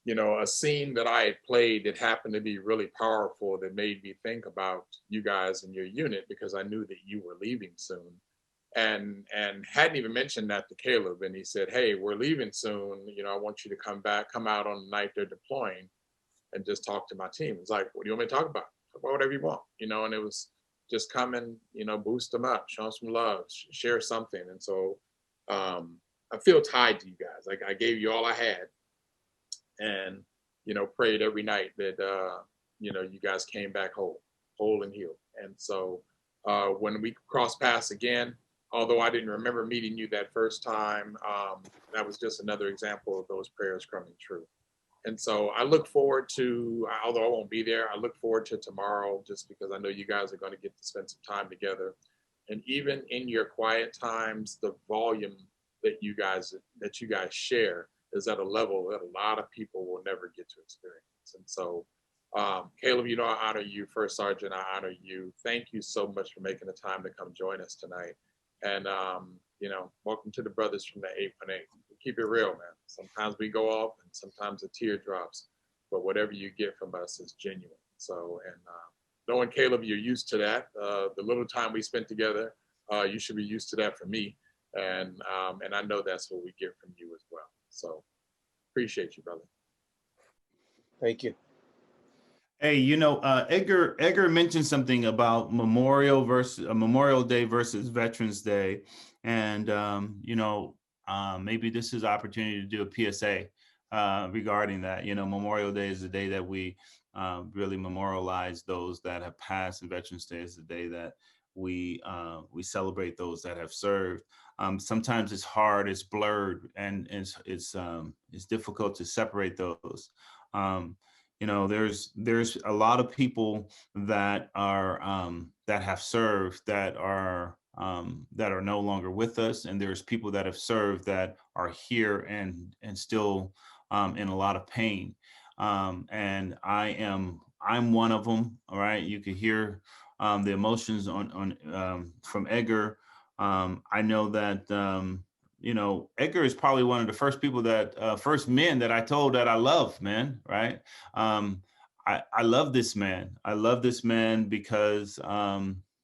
you know, a scene that I had played that happened to be really powerful that made me think about you guys and your unit because I knew that you were leaving soon. And hadn't even mentioned that to Caleb. And he said, hey, we're leaving soon. You know, I want you to come out on the night they're deploying and just talk to my team. It's like, what do you want me to talk about? Talk about whatever you want, you know, and it was just come and, you know, boost them up, show them some love, share something. And so I feel tied to you guys. Like I gave you all I had and, you know, prayed every night that, you know, you guys came back whole and healed. And so when we crossed paths again, although I didn't remember meeting you that first time, that was just another example of those prayers coming true. And so I look forward to, although I won't be there, I look forward to tomorrow just because I know you guys are going to get to spend some time together. And even in your quiet times, the volume that you guys share is at a level that a lot of people will never get to experience. And so, Caleb, you know, I honor you, First Sergeant, I honor you. Thank you so much for making the time to come join us tonight. And, you know, welcome to the brothers from the 818. Keep it real, man. Sometimes we go off and sometimes a tear drops, but whatever you get from us is genuine. So, and knowing Caleb, you're used to that. The little time we spent together, you should be used to that from me. And I know that's what we get from you as well. So appreciate you, brother. Thank you. Hey, you know, Edgar mentioned something about Memorial Day versus Veterans Day, and you know, maybe this is an opportunity to do a PSA regarding that. You know, Memorial Day is the day that we really memorialize those that have passed, and Veterans Day is the day that we celebrate those that have served. Sometimes it's hard, it's blurred, and it's difficult to separate those. You know, there's a lot of people that are that have served that are no longer with us, and there's people that have served that are here and still in a lot of pain. And I'm one of them. All right, you could hear the emotions on from Edgar. I know that. You know, Edgar is probably one of the first people that first men that I told that I love, man. Right. I love this man. I love this man because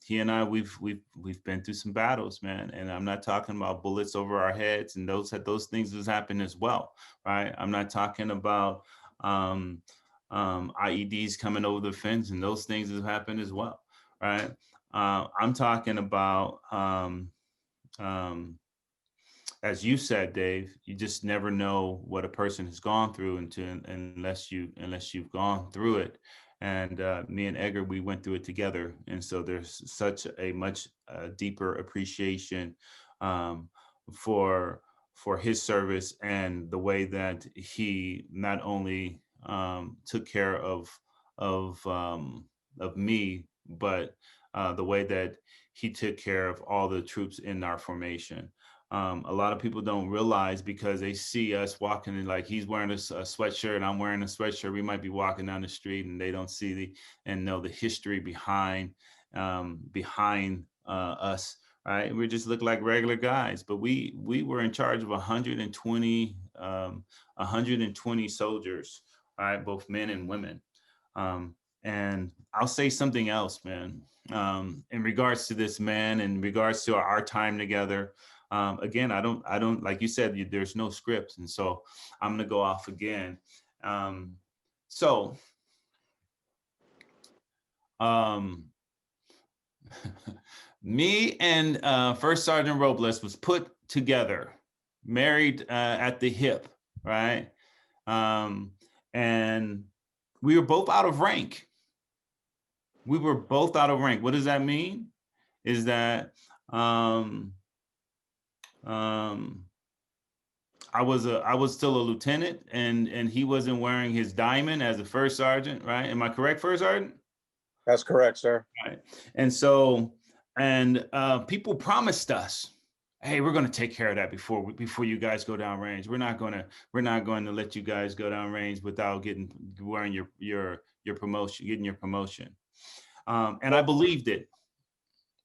he and I, we've been through some battles, man. And I'm not talking about bullets over our heads, and those things has happened as well. Right. I'm not talking about IEDs coming over the fence, and those things have happened as well. Right. I'm talking about as you said, Dave, you just never know what a person has gone through unless you've gone through it. And me and Edgar, we went through it together, and so there's such a much deeper appreciation for his service and the way that he not only took care of me, but the way that he took care of all the troops in our formation. A lot of people don't realize because they see us walking and like he's wearing a sweatshirt and I'm wearing a sweatshirt. We might be walking down the street and they don't see know the history behind us. Right, we just look like regular guys, but we were in charge of 120 soldiers, right, both men and women. And I'll say something else, man, in regards to this man, in regards to our time together. Again, I don't, like you said, there's no script. And so I'm going to go off again. Me and First Sergeant Robles was put together, married at the hip, right? And we were both out of rank. What does that mean? Is that I was still a lieutenant, and he wasn't wearing his diamond as a first sergeant, right? Am I correct, first sergeant? That's correct, sir. Right. And so, and people promised us, hey, we're going to take care of that before you guys go down range. We're not going to let you guys go down range without wearing your promotion, getting your promotion. And I believed it.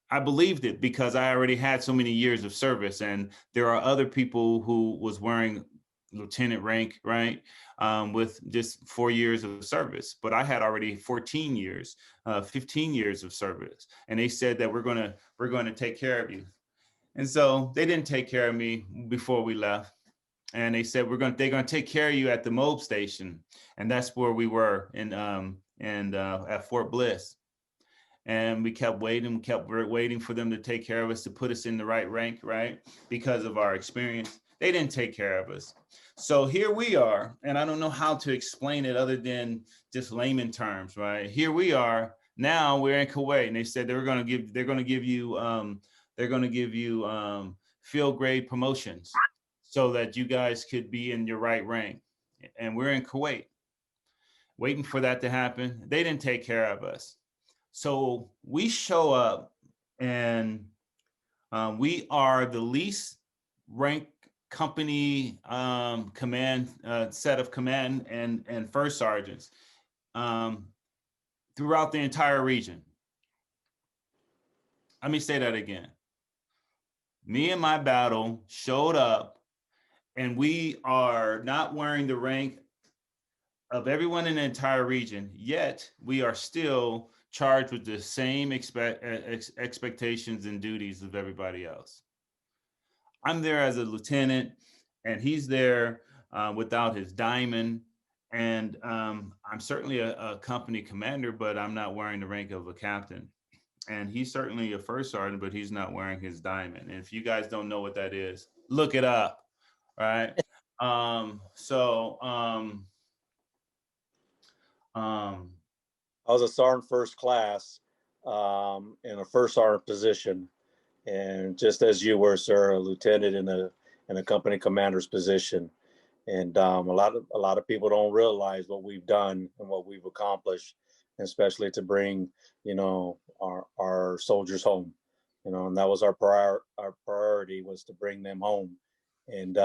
I believed it because I already had so many years of service, and there are other people who was wearing lieutenant rank, right? With just 4 years of service, but I had already 14 years, 15 years of service. And they said that we're going to take care of you. And so they didn't take care of me before we left. And they said, they're going to take care of you at the MOB station. And that's where we were at Fort Bliss. And we kept waiting for them to take care of us, to put us in the right rank, right? Because of our experience. They didn't take care of us. So here we are, and I don't know how to explain it other than just layman terms, right? Here we are, now we're in Kuwait, and they said they're going to give you field grade promotions so that you guys could be in your right rank. And we're in Kuwait, waiting for that to happen. They didn't take care of us. So we show up, and we are the least ranked company command set of command and first sergeants throughout the entire region. Let me say that again. Me and my battle showed up, and we are not wearing the rank of everyone in the entire region, yet we are still charged with the same expectations and duties of everybody else. I'm there as a lieutenant, and he's there without his diamond. And I'm certainly a company commander, but I'm not wearing the rank of a captain. And he's certainly a first sergeant, but he's not wearing his diamond. And if you guys don't know what that is, look it up, right? I was a sergeant first class in a first sergeant position. And just as you were, sir, a lieutenant in a company commander's position. And a lot of people don't realize what we've done and what we've accomplished, especially to bring, our soldiers home, and that was our priority, was to bring them home, and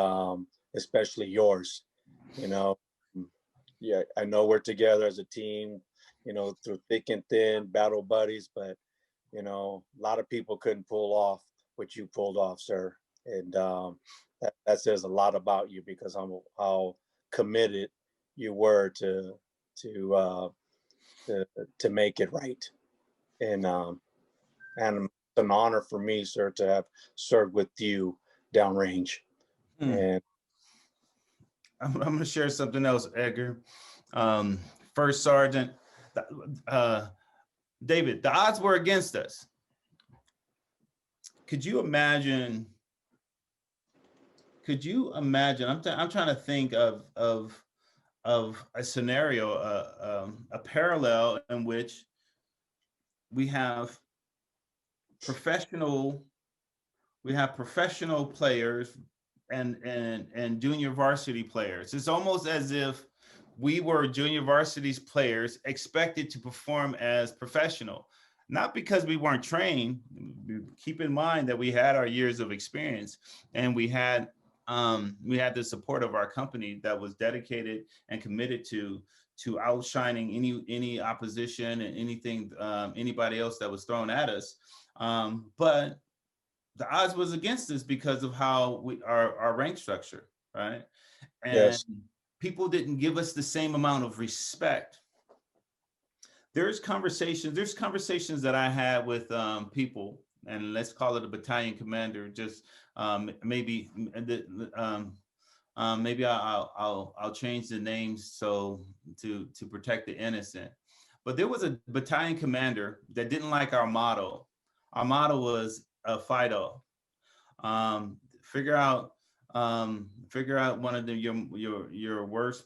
especially yours. Yeah, I know we're together as a team, through thick and thin, battle buddies, but a lot of people couldn't pull off what you pulled off, sir. And that says a lot about you, because how committed you were to make it right. And it's an honor for me, sir, to have served with you downrange. And I'm going to share something else, Edgar. First Sergeant David, the odds were against us. Could you imagine? I'm trying to think of a scenario, a parallel in which we have professional players and junior varsity players. It's almost as if we were junior varsity players expected to perform as professional, not because we weren't trained. Keep in mind that we had our years of experience, and we had the support of our company that was dedicated and committed to outshining any opposition and anything, anybody else that was thrown at us. But the odds was against us because of how our rank structure, right? And yes, people didn't give us the same amount of respect. There's conversations that I had with people, and let's call it a battalion commander. Just maybe I'll change the names so to protect the innocent. But there was a battalion commander that didn't like our motto. Our motto was FIDO. Figure out one of your worst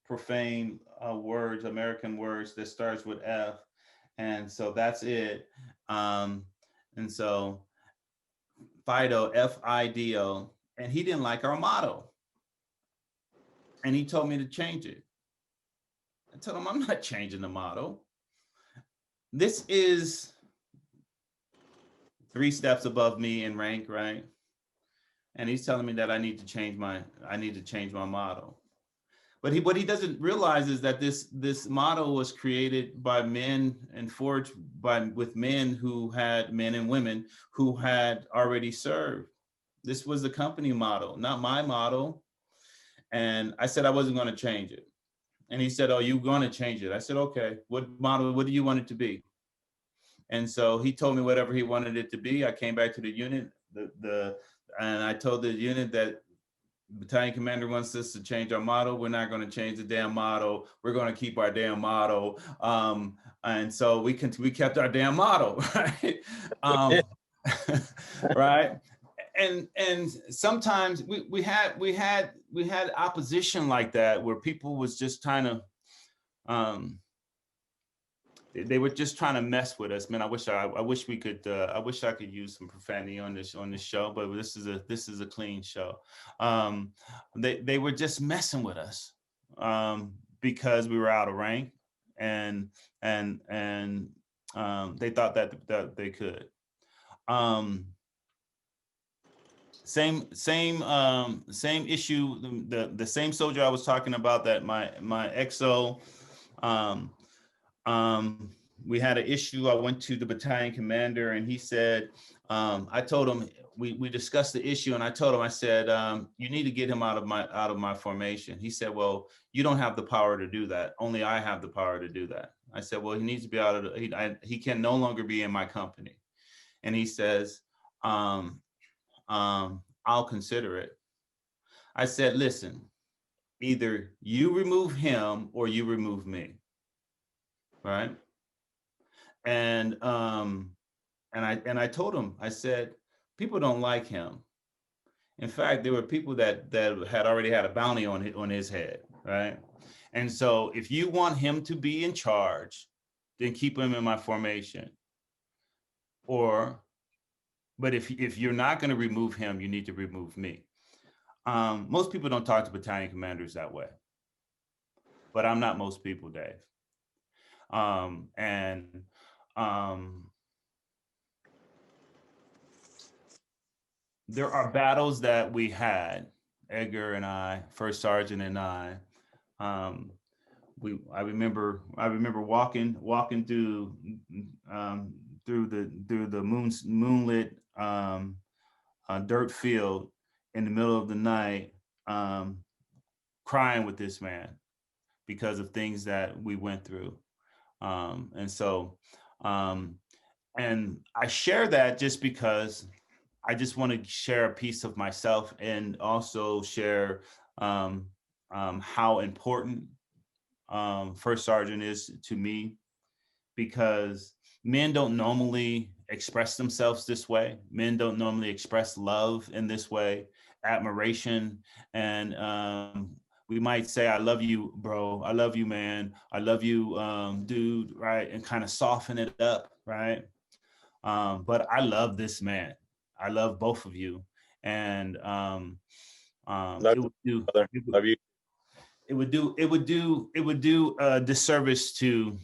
profane words, American words that starts with F, and so that's it. And so FIDO, FIDO, and he didn't like our motto. And he told me to change it. I told him, I'm not changing the motto. This is 3 steps above me in rank, right? And he's telling me that I need to change my motto. But what he doesn't realize is that this motto was created by men and forged with men and women who had already served. This was the company motto, not my motto. And I said I wasn't going to change it. And he said, "Oh, you're going to change it." I said, "Okay, what do you want it to be?" And so he told me whatever he wanted it to be. I came back to the unit, and I told the unit that battalion commander wants us to change our motto. We're not going to change the damn motto. We're going to keep our damn motto. And so we kept our damn motto, right? Right. And sometimes we had opposition like that, where people was just trying to they were just trying to mess with us, man. I wish I could use some profanity on this show, but this is a clean show. They were just messing with us because we were out of rank, and they thought that they could. Same issue. The same soldier I was talking about, that my XO. We had an issue. I went to the battalion commander, and he said, I told him, we discussed the issue, and I told him, I said, you need to get him out of my formation. He said, "Well, you don't have the power to do that. Only I have the power to do that." I said, "Well, he needs to be out of he can no longer be in my company." And he says, "I'll consider it." I said, "Listen, either you remove him or you remove me." Right. And I told him, I said, people don't like him. In fact, there were people that had already had a bounty on his head. Right. And so if you want him to be in charge, then keep him in my formation. But if you're not going to remove him, you need to remove me. Most people don't talk to battalion commanders that way. But I'm not most people, Dave. There are battles that we had, Edgar and I, First Sergeant and I. I remember walking through the moonlit dirt field in the middle of the night, crying with this man because of things that we went through. And I share that just because I just want to share a piece of myself, and also share how important First Sergeant is to me, because men don't normally express themselves this way. Men don't normally express love in this way, admiration, and we might say, "I love you, bro. I love you, man. I love you, dude," right? And kind of soften it up, right? But I love this man. I love both of you. And it would do a disservice to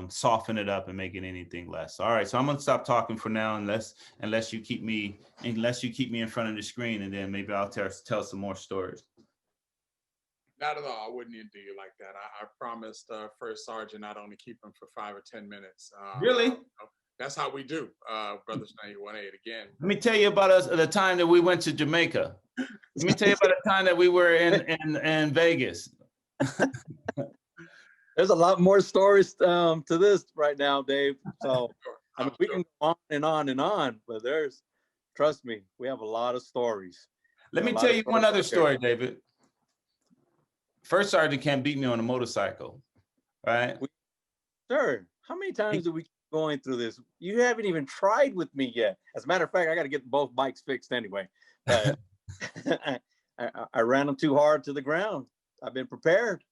soften it up and make it anything less. All right, so I'm gonna stop talking for now, unless you keep me in front of the screen, and then maybe I'll tell some more stories. Not at all. I wouldn't even do you like that. I promised First Sergeant I'd only keep him for 5 or 10 minutes. Really? That's how we do, Brothers 91.8 again. Let me tell you about the time that we went to Jamaica. Let me tell you about the time that we were in Vegas. There's a lot more stories to this right now, Dave. So I mean, we can go on and on and on, but trust me, we have a lot of stories. Let me tell you one other story, David. First Sergeant can't beat me on a motorcycle, right? Sure. How many times do we keep going through this? You haven't even tried with me yet. As a matter of fact, I got to get both bikes fixed anyway. I ran them too hard to the ground. I've been prepared.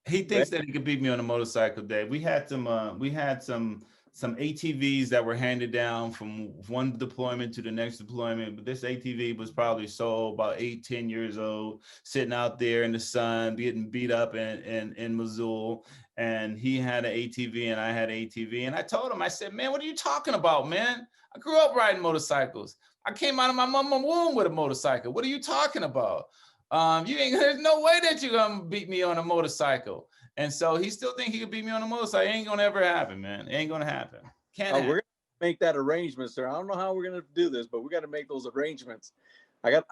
He thinks that he could beat me on a motorcycle, Dave. We had some some ATVs that were handed down from one deployment to the next deployment. But this ATV was probably so about 8, 10 years old, sitting out there in the sun, getting beat up in Missoula. And he had an ATV and I had an ATV. And I told him, I said, man, what are you talking about, man? I grew up riding motorcycles. I came out of my mama's womb with a motorcycle. What are you talking about? There's no way that you're gonna beat me on a motorcycle. And so he still think he could beat me on a motorcycle. It ain't gonna ever happen, man. It ain't gonna happen. Can't happen. We're gonna make that arrangement, sir. I don't know how we're gonna do this, but we got to make those arrangements. I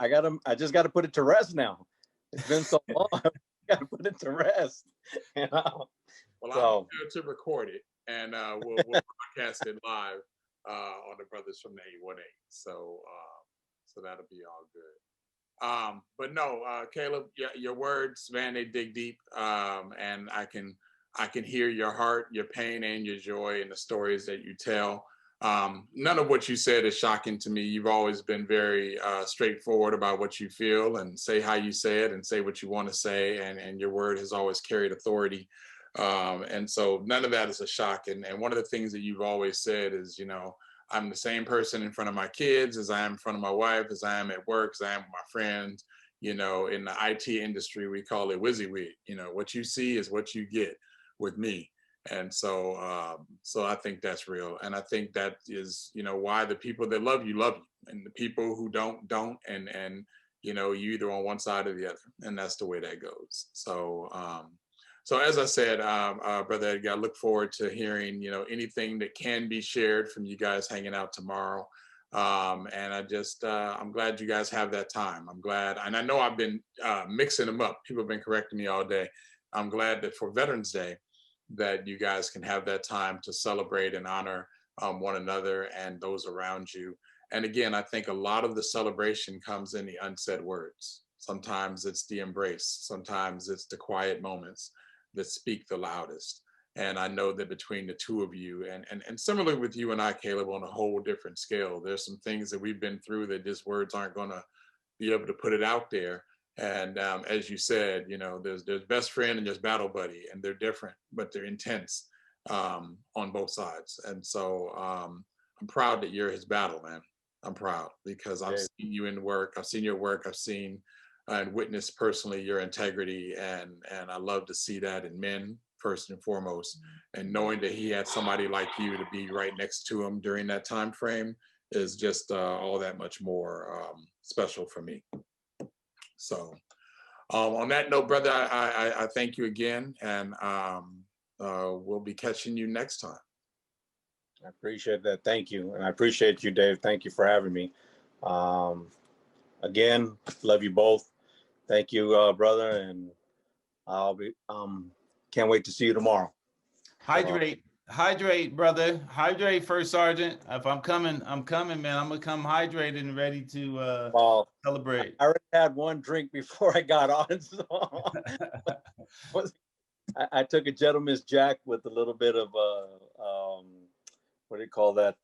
just got to put it to rest now. It's been so long. I got to put it to rest. You know? Well, I'm here to record it, and we'll broadcast it live on the Brothers from the 818. So that'll be all good. But no, Caleb, your words, man, they dig deep, and I can hear your heart, your pain, and your joy in the stories that you tell. None of what you said is shocking to me. You've always been very straightforward about what you feel and say how you say it and say what you want to say, and your word has always carried authority. And so none of that is a shock. And one of the things that you've always said is, you know, I'm the same person in front of my kids as I am in front of my wife, as I am at work, as I am with my friends. You know, in the IT industry, we call it WYSIWYG. You know, what you see is what you get with me. And so I think that's real. And I think that is, you know, why the people that love you, and the people who don't. And you know, you either on one side or the other. And that's the way that goes. So as I said, Brother Edgar, I look forward to hearing, you know, anything that can be shared from you guys hanging out tomorrow. And I'm glad you guys have that time. I'm glad, and I know I've been mixing them up. People have been correcting me all day. I'm glad that for Veterans Day, that you guys can have that time to celebrate and honor one another and those around you. And again, I think a lot of the celebration comes in the unsaid words. Sometimes it's the embrace. Sometimes it's the quiet moments that speak the loudest. And I know that between the two of you, and similarly with you and I, Caleb, on a whole different scale, there's some things that we've been through that just words aren't gonna be able to put it out there. And as you said, you know, there's best friend and there's battle buddy, and they're different, but they're intense on both sides. And so I'm proud that you're his battle, man. I'm proud because I've seen you in work. I've seen your work. I've seen and witnessed personally your integrity, and I love to see that in men first and foremost. And knowing that he had somebody like you to be right next to him during that time frame is just all that much more special for me. So on that note, brother, I thank you again, and we'll be catching you next time. I appreciate that. Thank you. And I appreciate you, Dave. Thank you for having me. Again, love you both. Thank you, brother. And I'll be, can't wait to see you tomorrow. Hydrate, brother. Hydrate, First Sergeant. If I'm coming, man. I'm gonna come hydrated and ready to celebrate. I already had one drink before I got on, so I took a Gentleman's Jack with a little bit of what do you call that?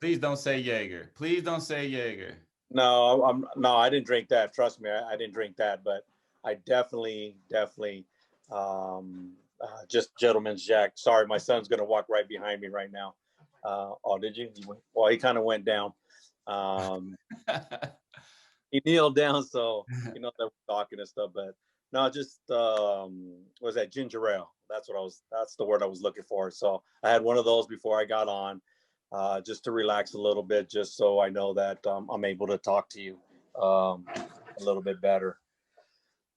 Please don't say Jaeger. Please don't say Jaeger. No, I didn't drink that. Trust me, I didn't drink that, but I definitely just Gentleman's Jack. Sorry, my son's gonna walk right behind me right now. Oh, did you? Well, he kind of went down. He kneeled down, so you know that we're talking and stuff. But no, just what was that, ginger ale? That's the word I was looking for. So I had one of those before I got on, just to relax a little bit, just so I know that I'm able to talk to you a little bit better.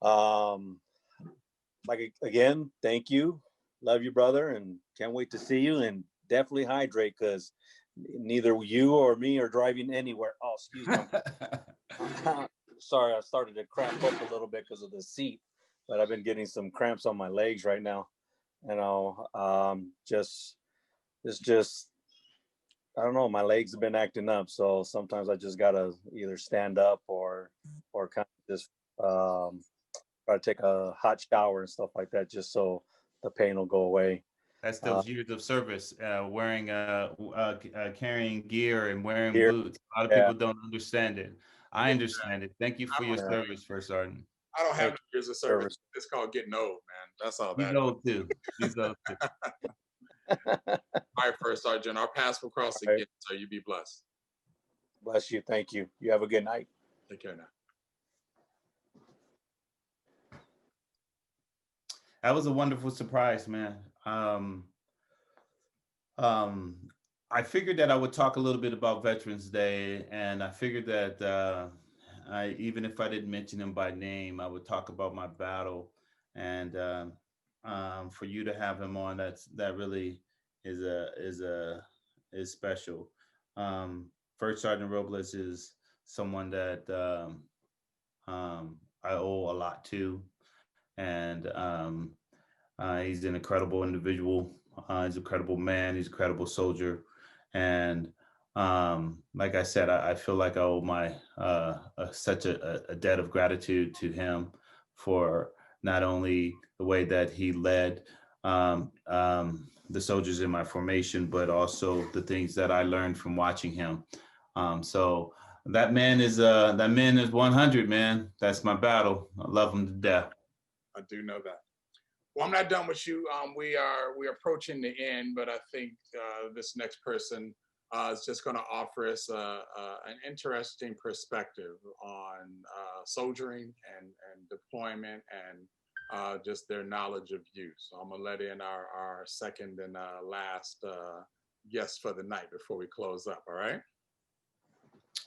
Like, again, thank you. Love you, brother, and can't wait to see you, and definitely hydrate, because neither you or me are driving anywhere. Oh, excuse me. Sorry, I started to cramp up a little bit because of the seat, but I've been getting some cramps on my legs right now. You know, I don't know, my legs have been acting up, so sometimes I just gotta either stand up or kind of just try to take a hot shower and stuff like that, just so the pain will go away. That's those years of service, wearing, carrying gear and wearing boots. A lot of people don't understand it. I understand it. Thank you for your service, First Sergeant. I don't have years of service. It's called getting old, man. That's all that. He's old too. He's old too. All right, First Sergeant, our paths will cross All right. again, so you be blessed. Bless you. Thank you. You have a good night. Take care now. That was a wonderful surprise, man. I figured that I would talk a little bit about Veterans Day, and I figured that even if I didn't mention him by name, I would talk about my battle. And for you to have him on, that really is special. First Sergeant Robles is someone that I owe a lot to, and he's an incredible individual. He's an incredible man. He's a incredible soldier, and like I said, I feel like I owe my such a debt of gratitude to him for not only the way that he led the soldiers in my formation, but also the things that I learned from watching him. So that man is 100, man. That's my battle. I love him to death. I do know that. Well, I'm not done with you. We're approaching the end, but I think this next person is just going to offer us an interesting perspective on soldiering and deployment and just their knowledge of you. So I'm going to let in our second and last guest for the night before we close up. All right.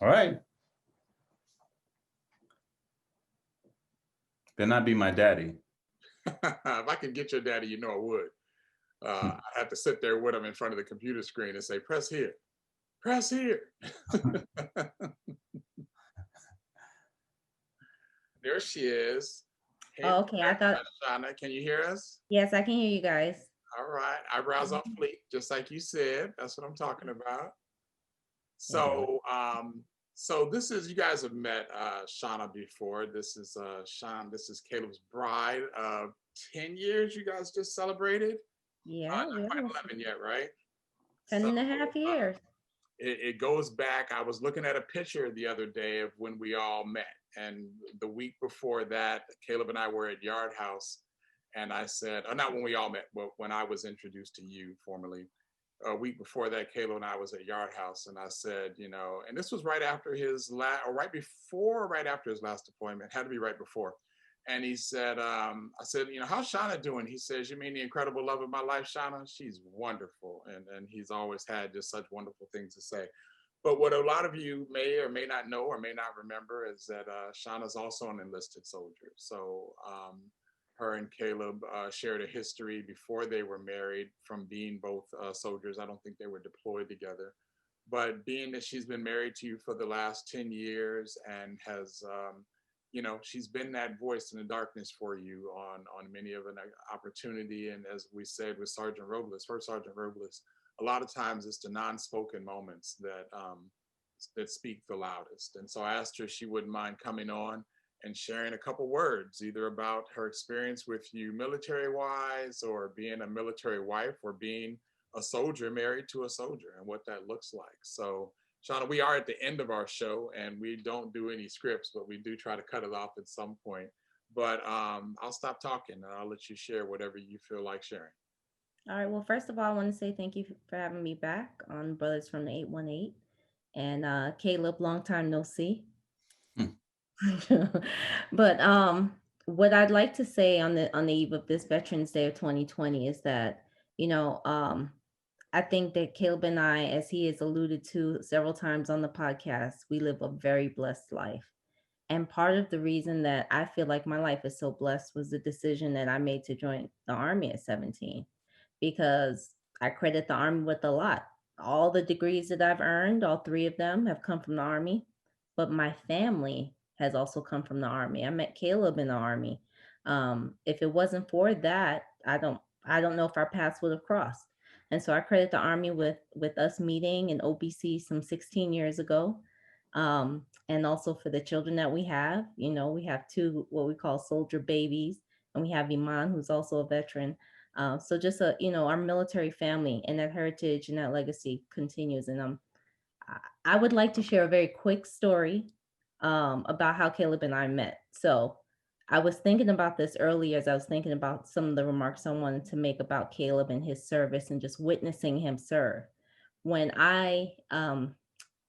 All right. Then I'd be my daddy. If I could get your daddy, you know I would. I have to sit there with him in front of the computer screen and say, press here, press here. There she is. Hey, Oh, okay, I thought, Shauna, can you hear us? yes, I can hear you guys. All right, eyebrows on fleek, just like you said. That's what I'm talking about. So, so this is, you guys have met Shauna before. This is Sean, this is Caleb's bride of 10 years you guys just celebrated. Yeah, Not yeah. quite 11 yet, right? 10 and a half years. It goes back. I was looking at a picture the other day of when we all met. And the week before that, Caleb and I were at Yard House. And I said, oh, not when we all met, but when I was introduced to you formally. A week before that, Caleb and I was at Yard House. And I said, you know, and this was right after his last, or right before, right after his last deployment. Had to be right before. And he said, I said, you know, how's Shauna doing? He says, you mean the incredible love of my life, Shauna? She's wonderful. And he's always had just such wonderful things to say. But what a lot of you may or may not know or may not remember is that Shauna's also an enlisted soldier. So her and Caleb shared a history before they were married from being both soldiers. I don't think they were deployed together. But being that she's been married to you for the last 10 years and has, you know, she's been that voice in the darkness for you on many of an opportunity. And as we said with Sergeant Robles, First Sergeant Robles, a lot of times it's the non-spoken moments that speak the loudest. And so I asked her if she wouldn't mind coming on and sharing a couple words, either about her experience with you military-wise, or being a military wife, or being a soldier married to a soldier, and what that looks like. So Shauna, we are at the end of our show, and we don't do any scripts, but we do try to cut it off at some point. But I'll stop talking, and I'll let you share whatever you feel like sharing. All right, well, first of all, I want to say thank you for having me back on Brothers from the 818. And Caleb, long time no see. But what I'd like to say on the eve of this Veterans Day of 2020 is that, you know, I think that Caleb and I, as he has alluded to several times on the podcast, we live a very blessed life. And part of the reason that I feel like my life is so blessed was the decision that I made to join the Army at 17, because I credit the Army with a lot. All the degrees that I've earned, all three of them have come from the Army, but my family has also come from the Army. I met Caleb in the Army. If it wasn't for that, I don't know if our paths would have crossed. And so I credit the Army with us meeting in OBC some 16 years ago. And also for the children that we have. You know, we have two, what we call soldier babies, and we have Iman, who's also a veteran. So just, you know, our military family and that heritage and that legacy continues. And I would like to share a very quick story about how Caleb and I met. So I was thinking about this earlier as I was thinking about some of the remarks I wanted to make about Caleb and his service and just witnessing him serve. When I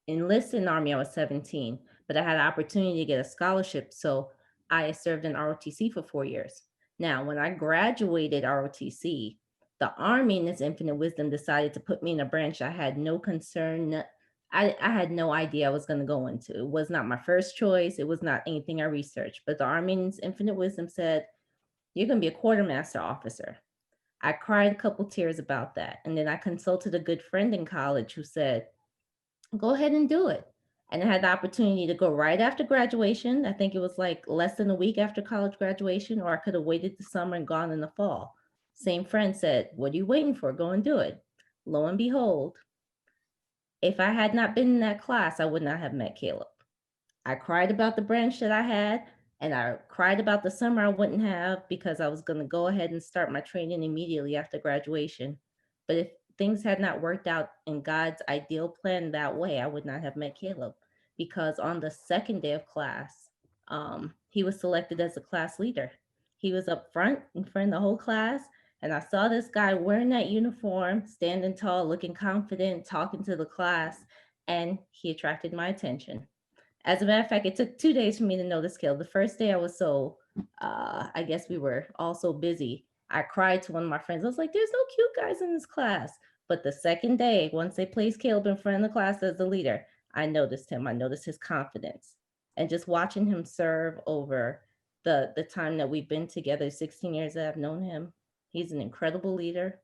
enlisted in the Army, I was 17, but I had an opportunity to get a scholarship. So I served in ROTC for 4 years. Now, when I graduated ROTC, the Army in its infinite wisdom decided to put me in a branch I had no concern. I had no idea I was going to go into. It was not my first choice. It was not anything I researched, but the Army in its infinite wisdom said, you're going to be a quartermaster officer. I cried a couple tears about that. And then I consulted a good friend in college who said, go ahead and do it. And I had the opportunity to go right after graduation. I think it was like less than a week after college graduation, or I could have waited the summer and gone in the fall. Same friend said, what are you waiting for? Go and do it. Lo and behold, if I had not been in that class, I would not have met Caleb. I cried about the branch that I had, and I cried about the summer I wouldn't have because I was going to go ahead and start my training immediately after graduation. But if things had not worked out in God's ideal plan that way, I would not have met Caleb, because on the second day of class, he was selected as a class leader. He was up front in front of the whole class. And I saw this guy wearing that uniform, standing tall, looking confident, talking to the class, and he attracted my attention. As a matter of fact, it took 2 days for me to notice Caleb. The first day I was so, I guess we were all so busy. I cried to one of my friends. I was like, there's no cute guys in this class. But the second day, once they placed Caleb in front of the class as the leader, I noticed him. I noticed his confidence. And just watching him serve over the time that we've been together, 16 years that I've known him, he's an incredible leader,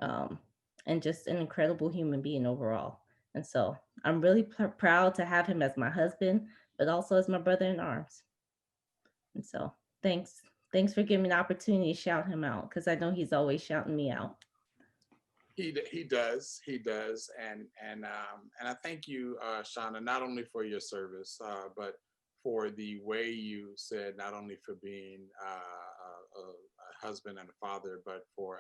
and just an incredible human being overall. And so I'm really proud to have him as my husband, but also as my brother in arms. And so thanks for giving me the opportunity to shout him out, because I know he's always shouting me out. He does, and I thank you, Shauna, not only for your service, but for the way you said, not only for being a husband and a father, but for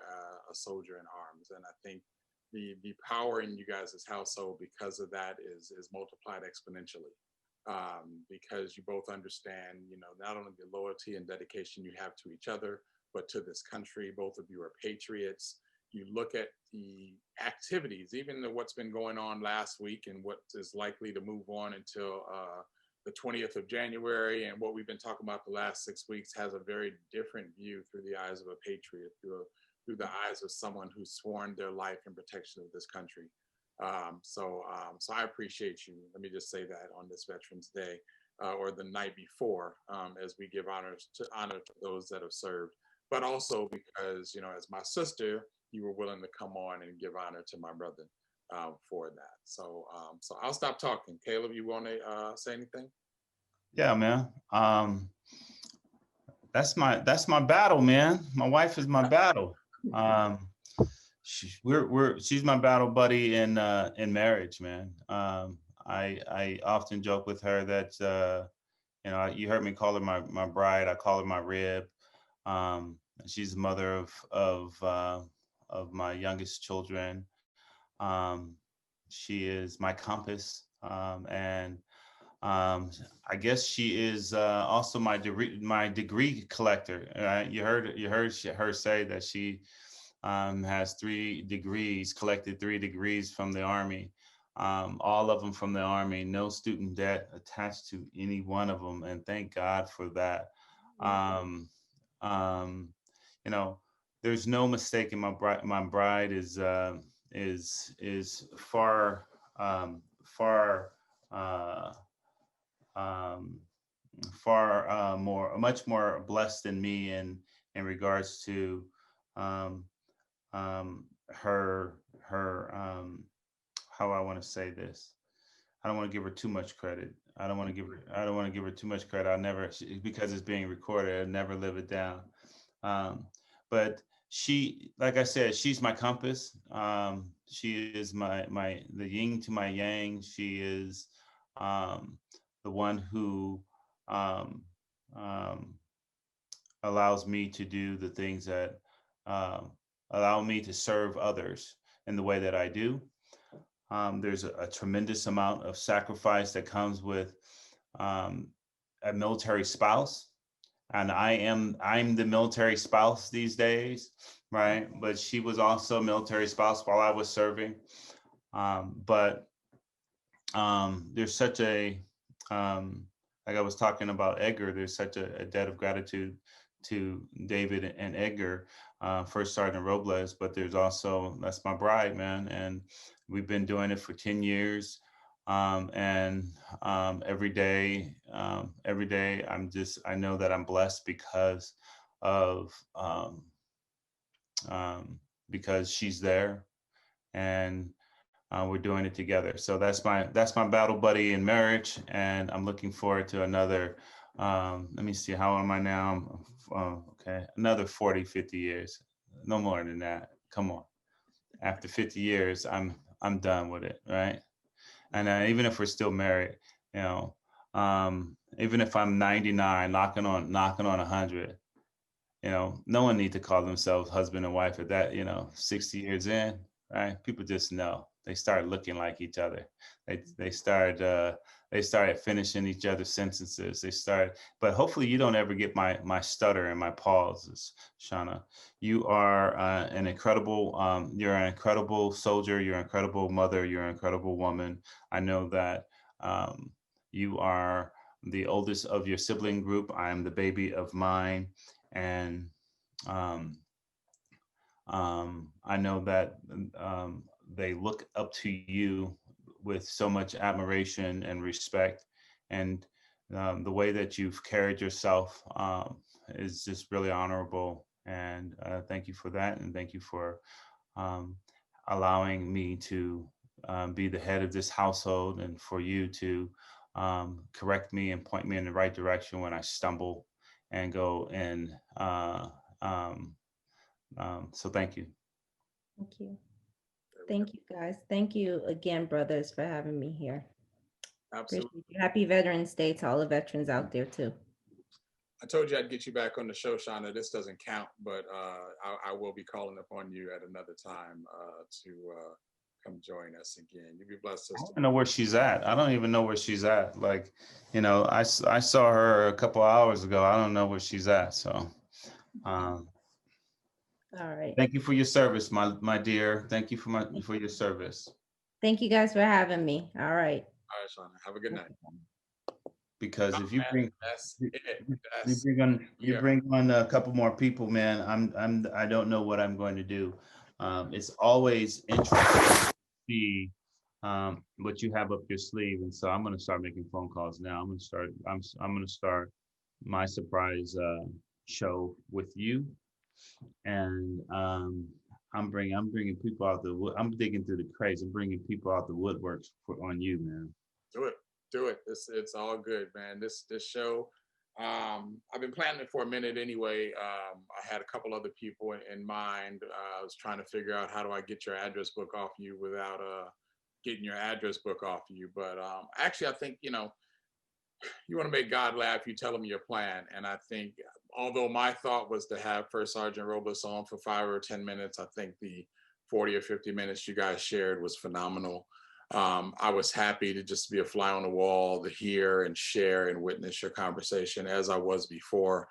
a soldier in arms. And I think the power in you guys' household because of that is multiplied exponentially, because you both understand, not only the loyalty and dedication you have to each other, but to this country. Both of you are patriots. You look at the activities, even what's been going on last week and what is likely to move on until the 20th of January, and what we've been talking about the last 6 weeks has a very different view through the eyes of a patriot, through the eyes of someone who's sworn their life in protection of this country. So I appreciate you. Let me just say that on this Veterans Day, or the night before, as we give honor to those that have served, but also because, as my sister, you were willing to come on and give honor to my brother for that. So I'll stop talking. Caleb, you want to say anything? Yeah, man. That's my battle, man. My wife is my battle. She's my battle buddy in marriage, man. I often joke with her that you heard me call her my bride. I call her my rib. She's the mother of my youngest children. She is my compass, and I guess she is also my degree collector. Right? You heard her say that she has 3 degrees, collected 3 degrees from the Army, all of them from the Army, no student debt attached to any one of them, and thank God for that. There's no mistake in my bride is far much more blessed than me in regards to her how I want to say this. I don't want to give her too much credit. I don't want to give her too much credit. Because it's being recorded, I'll never live it down. But she, like I said, she's my compass. She is the yin to my yang. She is the one who allows me to do the things that allow me to serve others in the way that I do. There's a tremendous amount of sacrifice that comes with a military spouse. and I'm the military spouse these days, right? But she was also a military spouse while I was serving. But there's such a like I was talking about Edgar, there's such a debt of gratitude to David and Edgar, First Sergeant Robles, but there's also, that's my bride, man. And we've been doing it for 10 years. And every day, I know that I'm blessed because of, because she's there, and we're doing it together. So that's my battle buddy in marriage, and I'm looking forward to another. Let me see, how old am I now? Okay, another 40, 50 years, no more than that. Come on, after 50 years, I'm done with it, right? And even if we're still married, you know, even if I'm 99, knocking on 100, you know, no one need to call themselves husband and wife at that, 60 years in, right? People just know. They start looking like each other. They started finishing each other's sentences. But hopefully you don't ever get my stutter and my pauses, Shauna. You are an incredible, you're an incredible soldier. You're an incredible mother. You're an incredible woman. I know that you are the oldest of your sibling group. I am the baby of mine. And I know that they look up to you with so much admiration and respect, and the way that you've carried yourself is just really honorable. And thank you for that, and thank you for allowing me to be the head of this household, and for you to correct me and point me in the right direction when I stumble and go in. So thank you. Thank you. Thank you, guys. Thank you again, brothers, for having me here. Absolutely. Appreciate you. Happy Veterans Day to all the veterans out there too. I told you I'd get you back on the show, Shauna. This doesn't count, but I will be calling upon you at another time to come join us again. You be blessed, sister. I don't know where she's at. I don't even know where she's at. Like, I saw her a couple hours ago. I don't know where she's at. So, All right. thank you for your service, my dear. Thank you for your service. Thank you guys for having me. All right. All right, Shauna. Have a good night. Because if you bring That's it. you bring on a couple more people, man, I don't know what I'm going to do. It's always interesting to see what you have up your sleeve, and so I'm going to start making phone calls now. I'm going to start my surprise show with you, and I'm bringing people out the wood. I'm digging through the crates and bringing people out the woodworks on you, man. Do it. It's all good, man. This show, I've been planning it for a minute anyway. I had a couple other people in mind. I was trying to figure out, how do I get your address book off you without getting your address book off you. But actually, I think, you want to make God laugh, you tell him your plan. And I think, although my thought was to have First Sergeant Robles on for 5 or 10 minutes, I think the 40 or 50 minutes you guys shared was phenomenal. I was happy to just be a fly on the wall, to hear and share and witness your conversation, as I was before.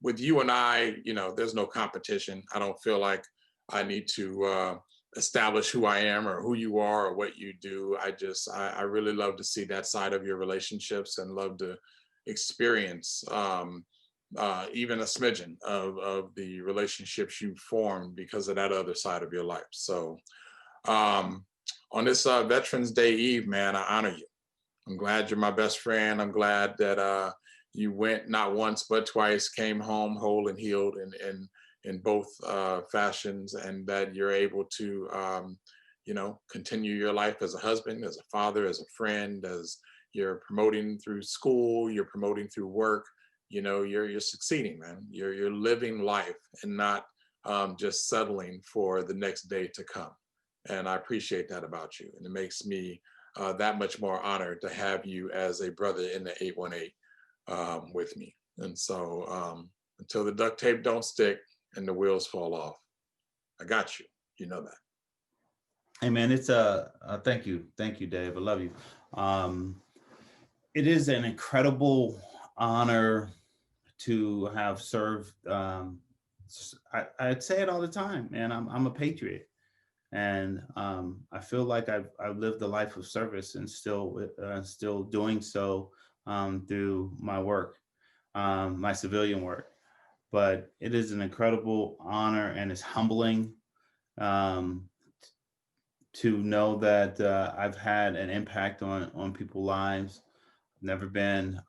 With you and I, there's no competition. I don't feel like I need to establish who I am or who you are or what you do. I really love to see that side of your relationships, and love to experience even a smidgen of the relationships you formed because of that other side of your life. So on this Veterans Day Eve, man, I honor you. I'm glad you're my best friend. I'm glad that you went not once but twice, came home whole and healed in both fashions, and that you're able to, continue your life as a husband, as a father, as a friend, as you're promoting through school, you're promoting through work. You're succeeding, man. You're living life and not just settling for the next day to come. And I appreciate that about you. And it makes me that much more honored to have you as a brother in the 818 with me. And so until the duct tape don't stick and the wheels fall off, I got you. You know that. Hey, man, it's thank you, Dave. I love you. It is an incredible honor to have served. I'd say it all the time, man. I'm a patriot, and I feel like I've lived a life of service and still doing so through my work, my civilian work. But it is an incredible honor, and it's humbling to know that I've had an impact on people's lives. I've never been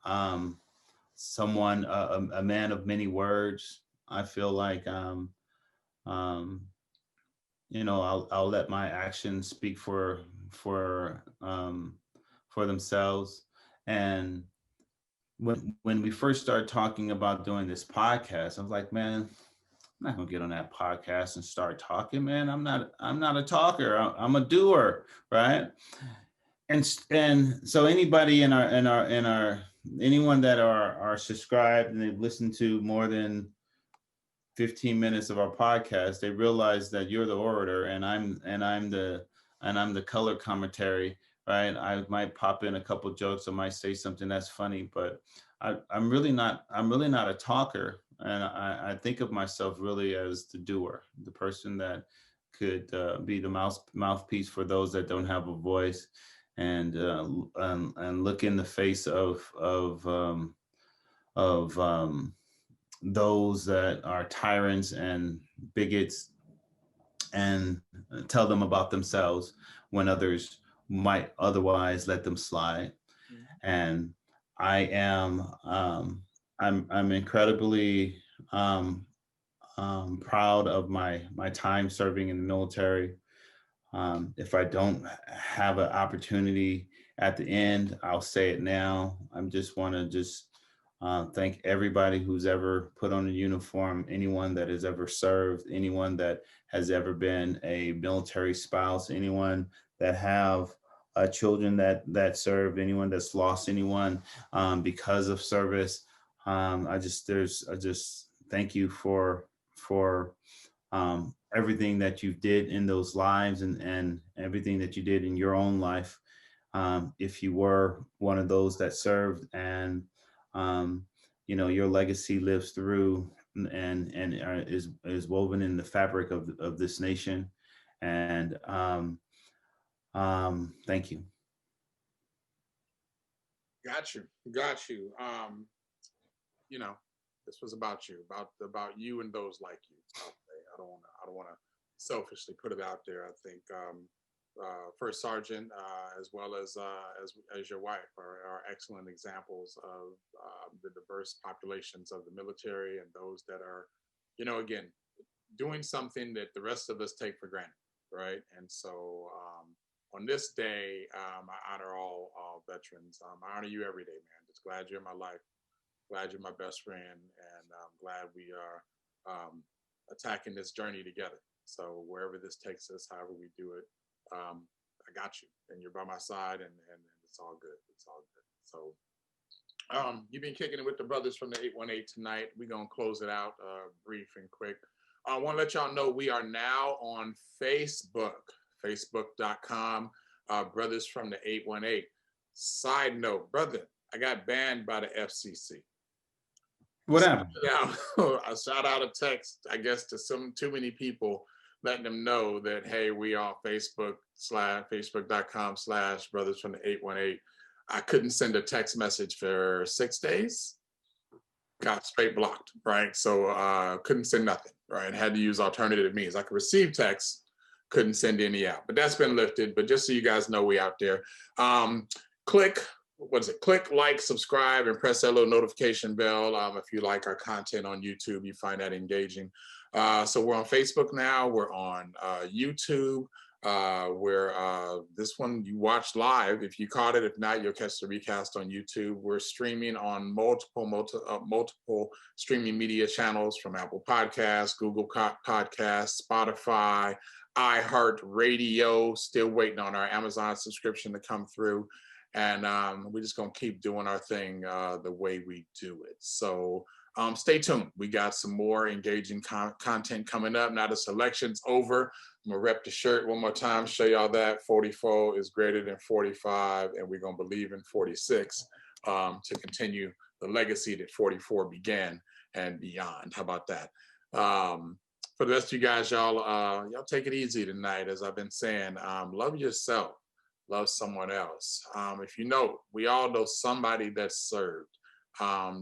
someone, a man of many words. I feel like, I'll let my actions speak for themselves. And when we first started talking about doing this podcast, I was like, man, I'm not gonna get on that podcast and start talking, man. I'm not a talker. I'm a doer, right? And so anybody in our anyone that are subscribed and they've listened to more than 15 minutes of our podcast, they realize that you're the orator and I'm the color commentary, right? I might pop in a couple jokes, I might say something that's funny, but I'm really not a talker. And I think of myself really as the doer, the person that could be the mouthpiece for those that don't have a voice, and look in the face of those that are tyrants and bigots, and tell them about themselves when others might otherwise let them slide. And I am I'm incredibly proud of my time serving in the military. If I don't have an opportunity at the end, I'll say it now. I just want to thank everybody who's ever put on a uniform, anyone that has ever served, anyone that has ever been a military spouse, anyone that have children that served, anyone that's lost anyone because of service. I just thank you for everything that you did in those lives, and everything that you did in your own life. If you were one of those that served, and your legacy lives through and is woven in the fabric of this nation. And thank you. Got you. This was about you, about you and those like you. I don't want to selfishly put it out there. I think First Sergeant, as well as your wife, are excellent examples of the diverse populations of the military, and those that are, again, doing something that the rest of us take for granted, right? And so on this day, I honor all veterans. I honor you every day, man. Just glad you're in my life. Glad you're my best friend, and I'm glad we are attacking this journey together. So wherever this takes us, however we do it, I got you, and you're by my side, and it's all good. It's all good. So you've been kicking it with the brothers from the 818 tonight. We're gonna close it out brief and quick. I want to let y'all know we are now on Facebook, facebook.com, Brothers from the 818. Side note, brother, I got banned by the FCC. What happened? Yeah, I shot out a text, I guess, to too many people, letting them know that, hey, we are facebook.com/Brothers from the 818. I couldn't send a text message for 6 days. Got straight blocked, right? So couldn't send nothing, right? Had to use alternative means. I could receive texts, couldn't send any out, but that's been lifted. But just so you guys know, we out there. Click, like, subscribe, and press that little notification bell if you like our content on YouTube, you find that engaging. So we're on Facebook now, we're on YouTube, where this one you watch live if you caught it. If not, you'll catch the recast on YouTube. We're streaming on multiple streaming media channels, from Apple Podcasts, Google Podcasts, Spotify, iHeartRadio. Still waiting on our Amazon subscription to come through. And we're just gonna keep doing our thing the way we do it. So stay tuned. We got some more engaging content coming up. Now the selection's over. I'm gonna rep the shirt one more time, show y'all that 44 is greater than 45, and we're gonna believe in 46 to continue the legacy that 44 began and beyond. How about that? For the rest of you guys, y'all take it easy tonight. As I've been saying, love yourself, love someone else. If you know, we all know somebody that's served.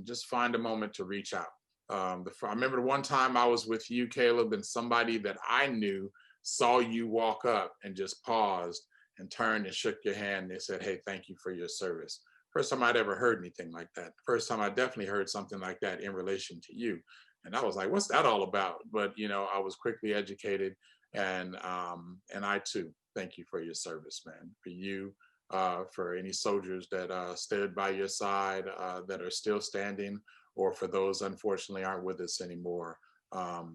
Just find a moment to reach out. I remember the one time I was with you, Caleb, and somebody that I knew saw you walk up and just paused and turned and shook your hand. They said, "Hey, thank you for your service." First time I'd ever heard anything like that. First time I definitely heard something like that in relation to you. And I was like, what's that all about? But, I was quickly educated, and I too, thank you for your service, man. For you, for any soldiers that stood by your side, that are still standing, or for those unfortunately aren't with us anymore, I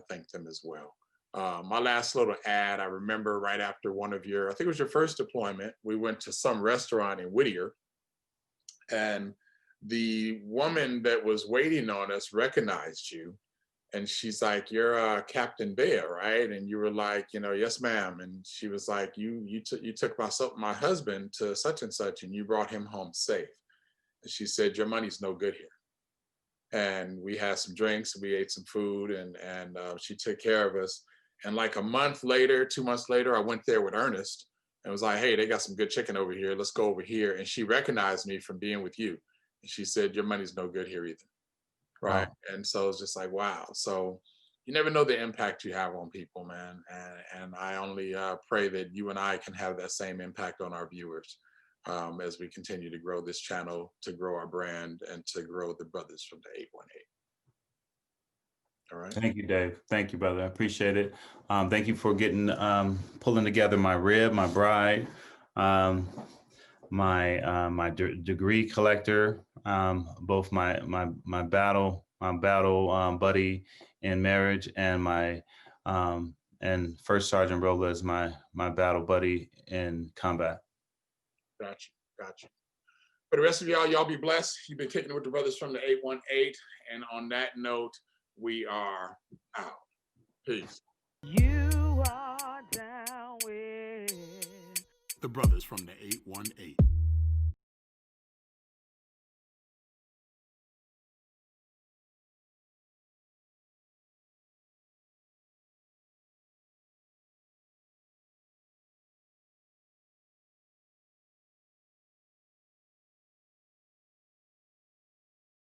thank them as well. My last little ad, I remember right after one of your, I think it was your first deployment, we went to some restaurant in Whittier, and the woman that was waiting on us recognized you, and she's like, "You're Captain Bear, right?" And you were like, "Yes, ma'am." And she was like, you took my husband to such and such, and you brought him home safe." And she said, "Your money's no good here." And we had some drinks, we ate some food, and she took care of us. And like a month later, 2 months later, I went there with Ernest and was like, "Hey, they got some good chicken over here. Let's go over here." And she recognized me from being with you. And she said, "Your money's no good here either." Right. Wow. And so it's just like, wow. So you never know the impact you have on people, man. And I only pray that you and I can have that same impact on our viewers as we continue to grow this channel, to grow our brand, and to grow the brothers from the 818. All right. Thank you, Dave. Thank you, brother. I appreciate it. Thank you for getting, pulling together my rib, my bride, my degree collector, both my battle buddy in marriage, and my and First Sergeant Rolla is my battle buddy in combat. Gotcha. For the rest of y'all be blessed. You've been kicking it with the brothers from the 818, and on that note, we are out. Peace. You are down with The brothers from the 818.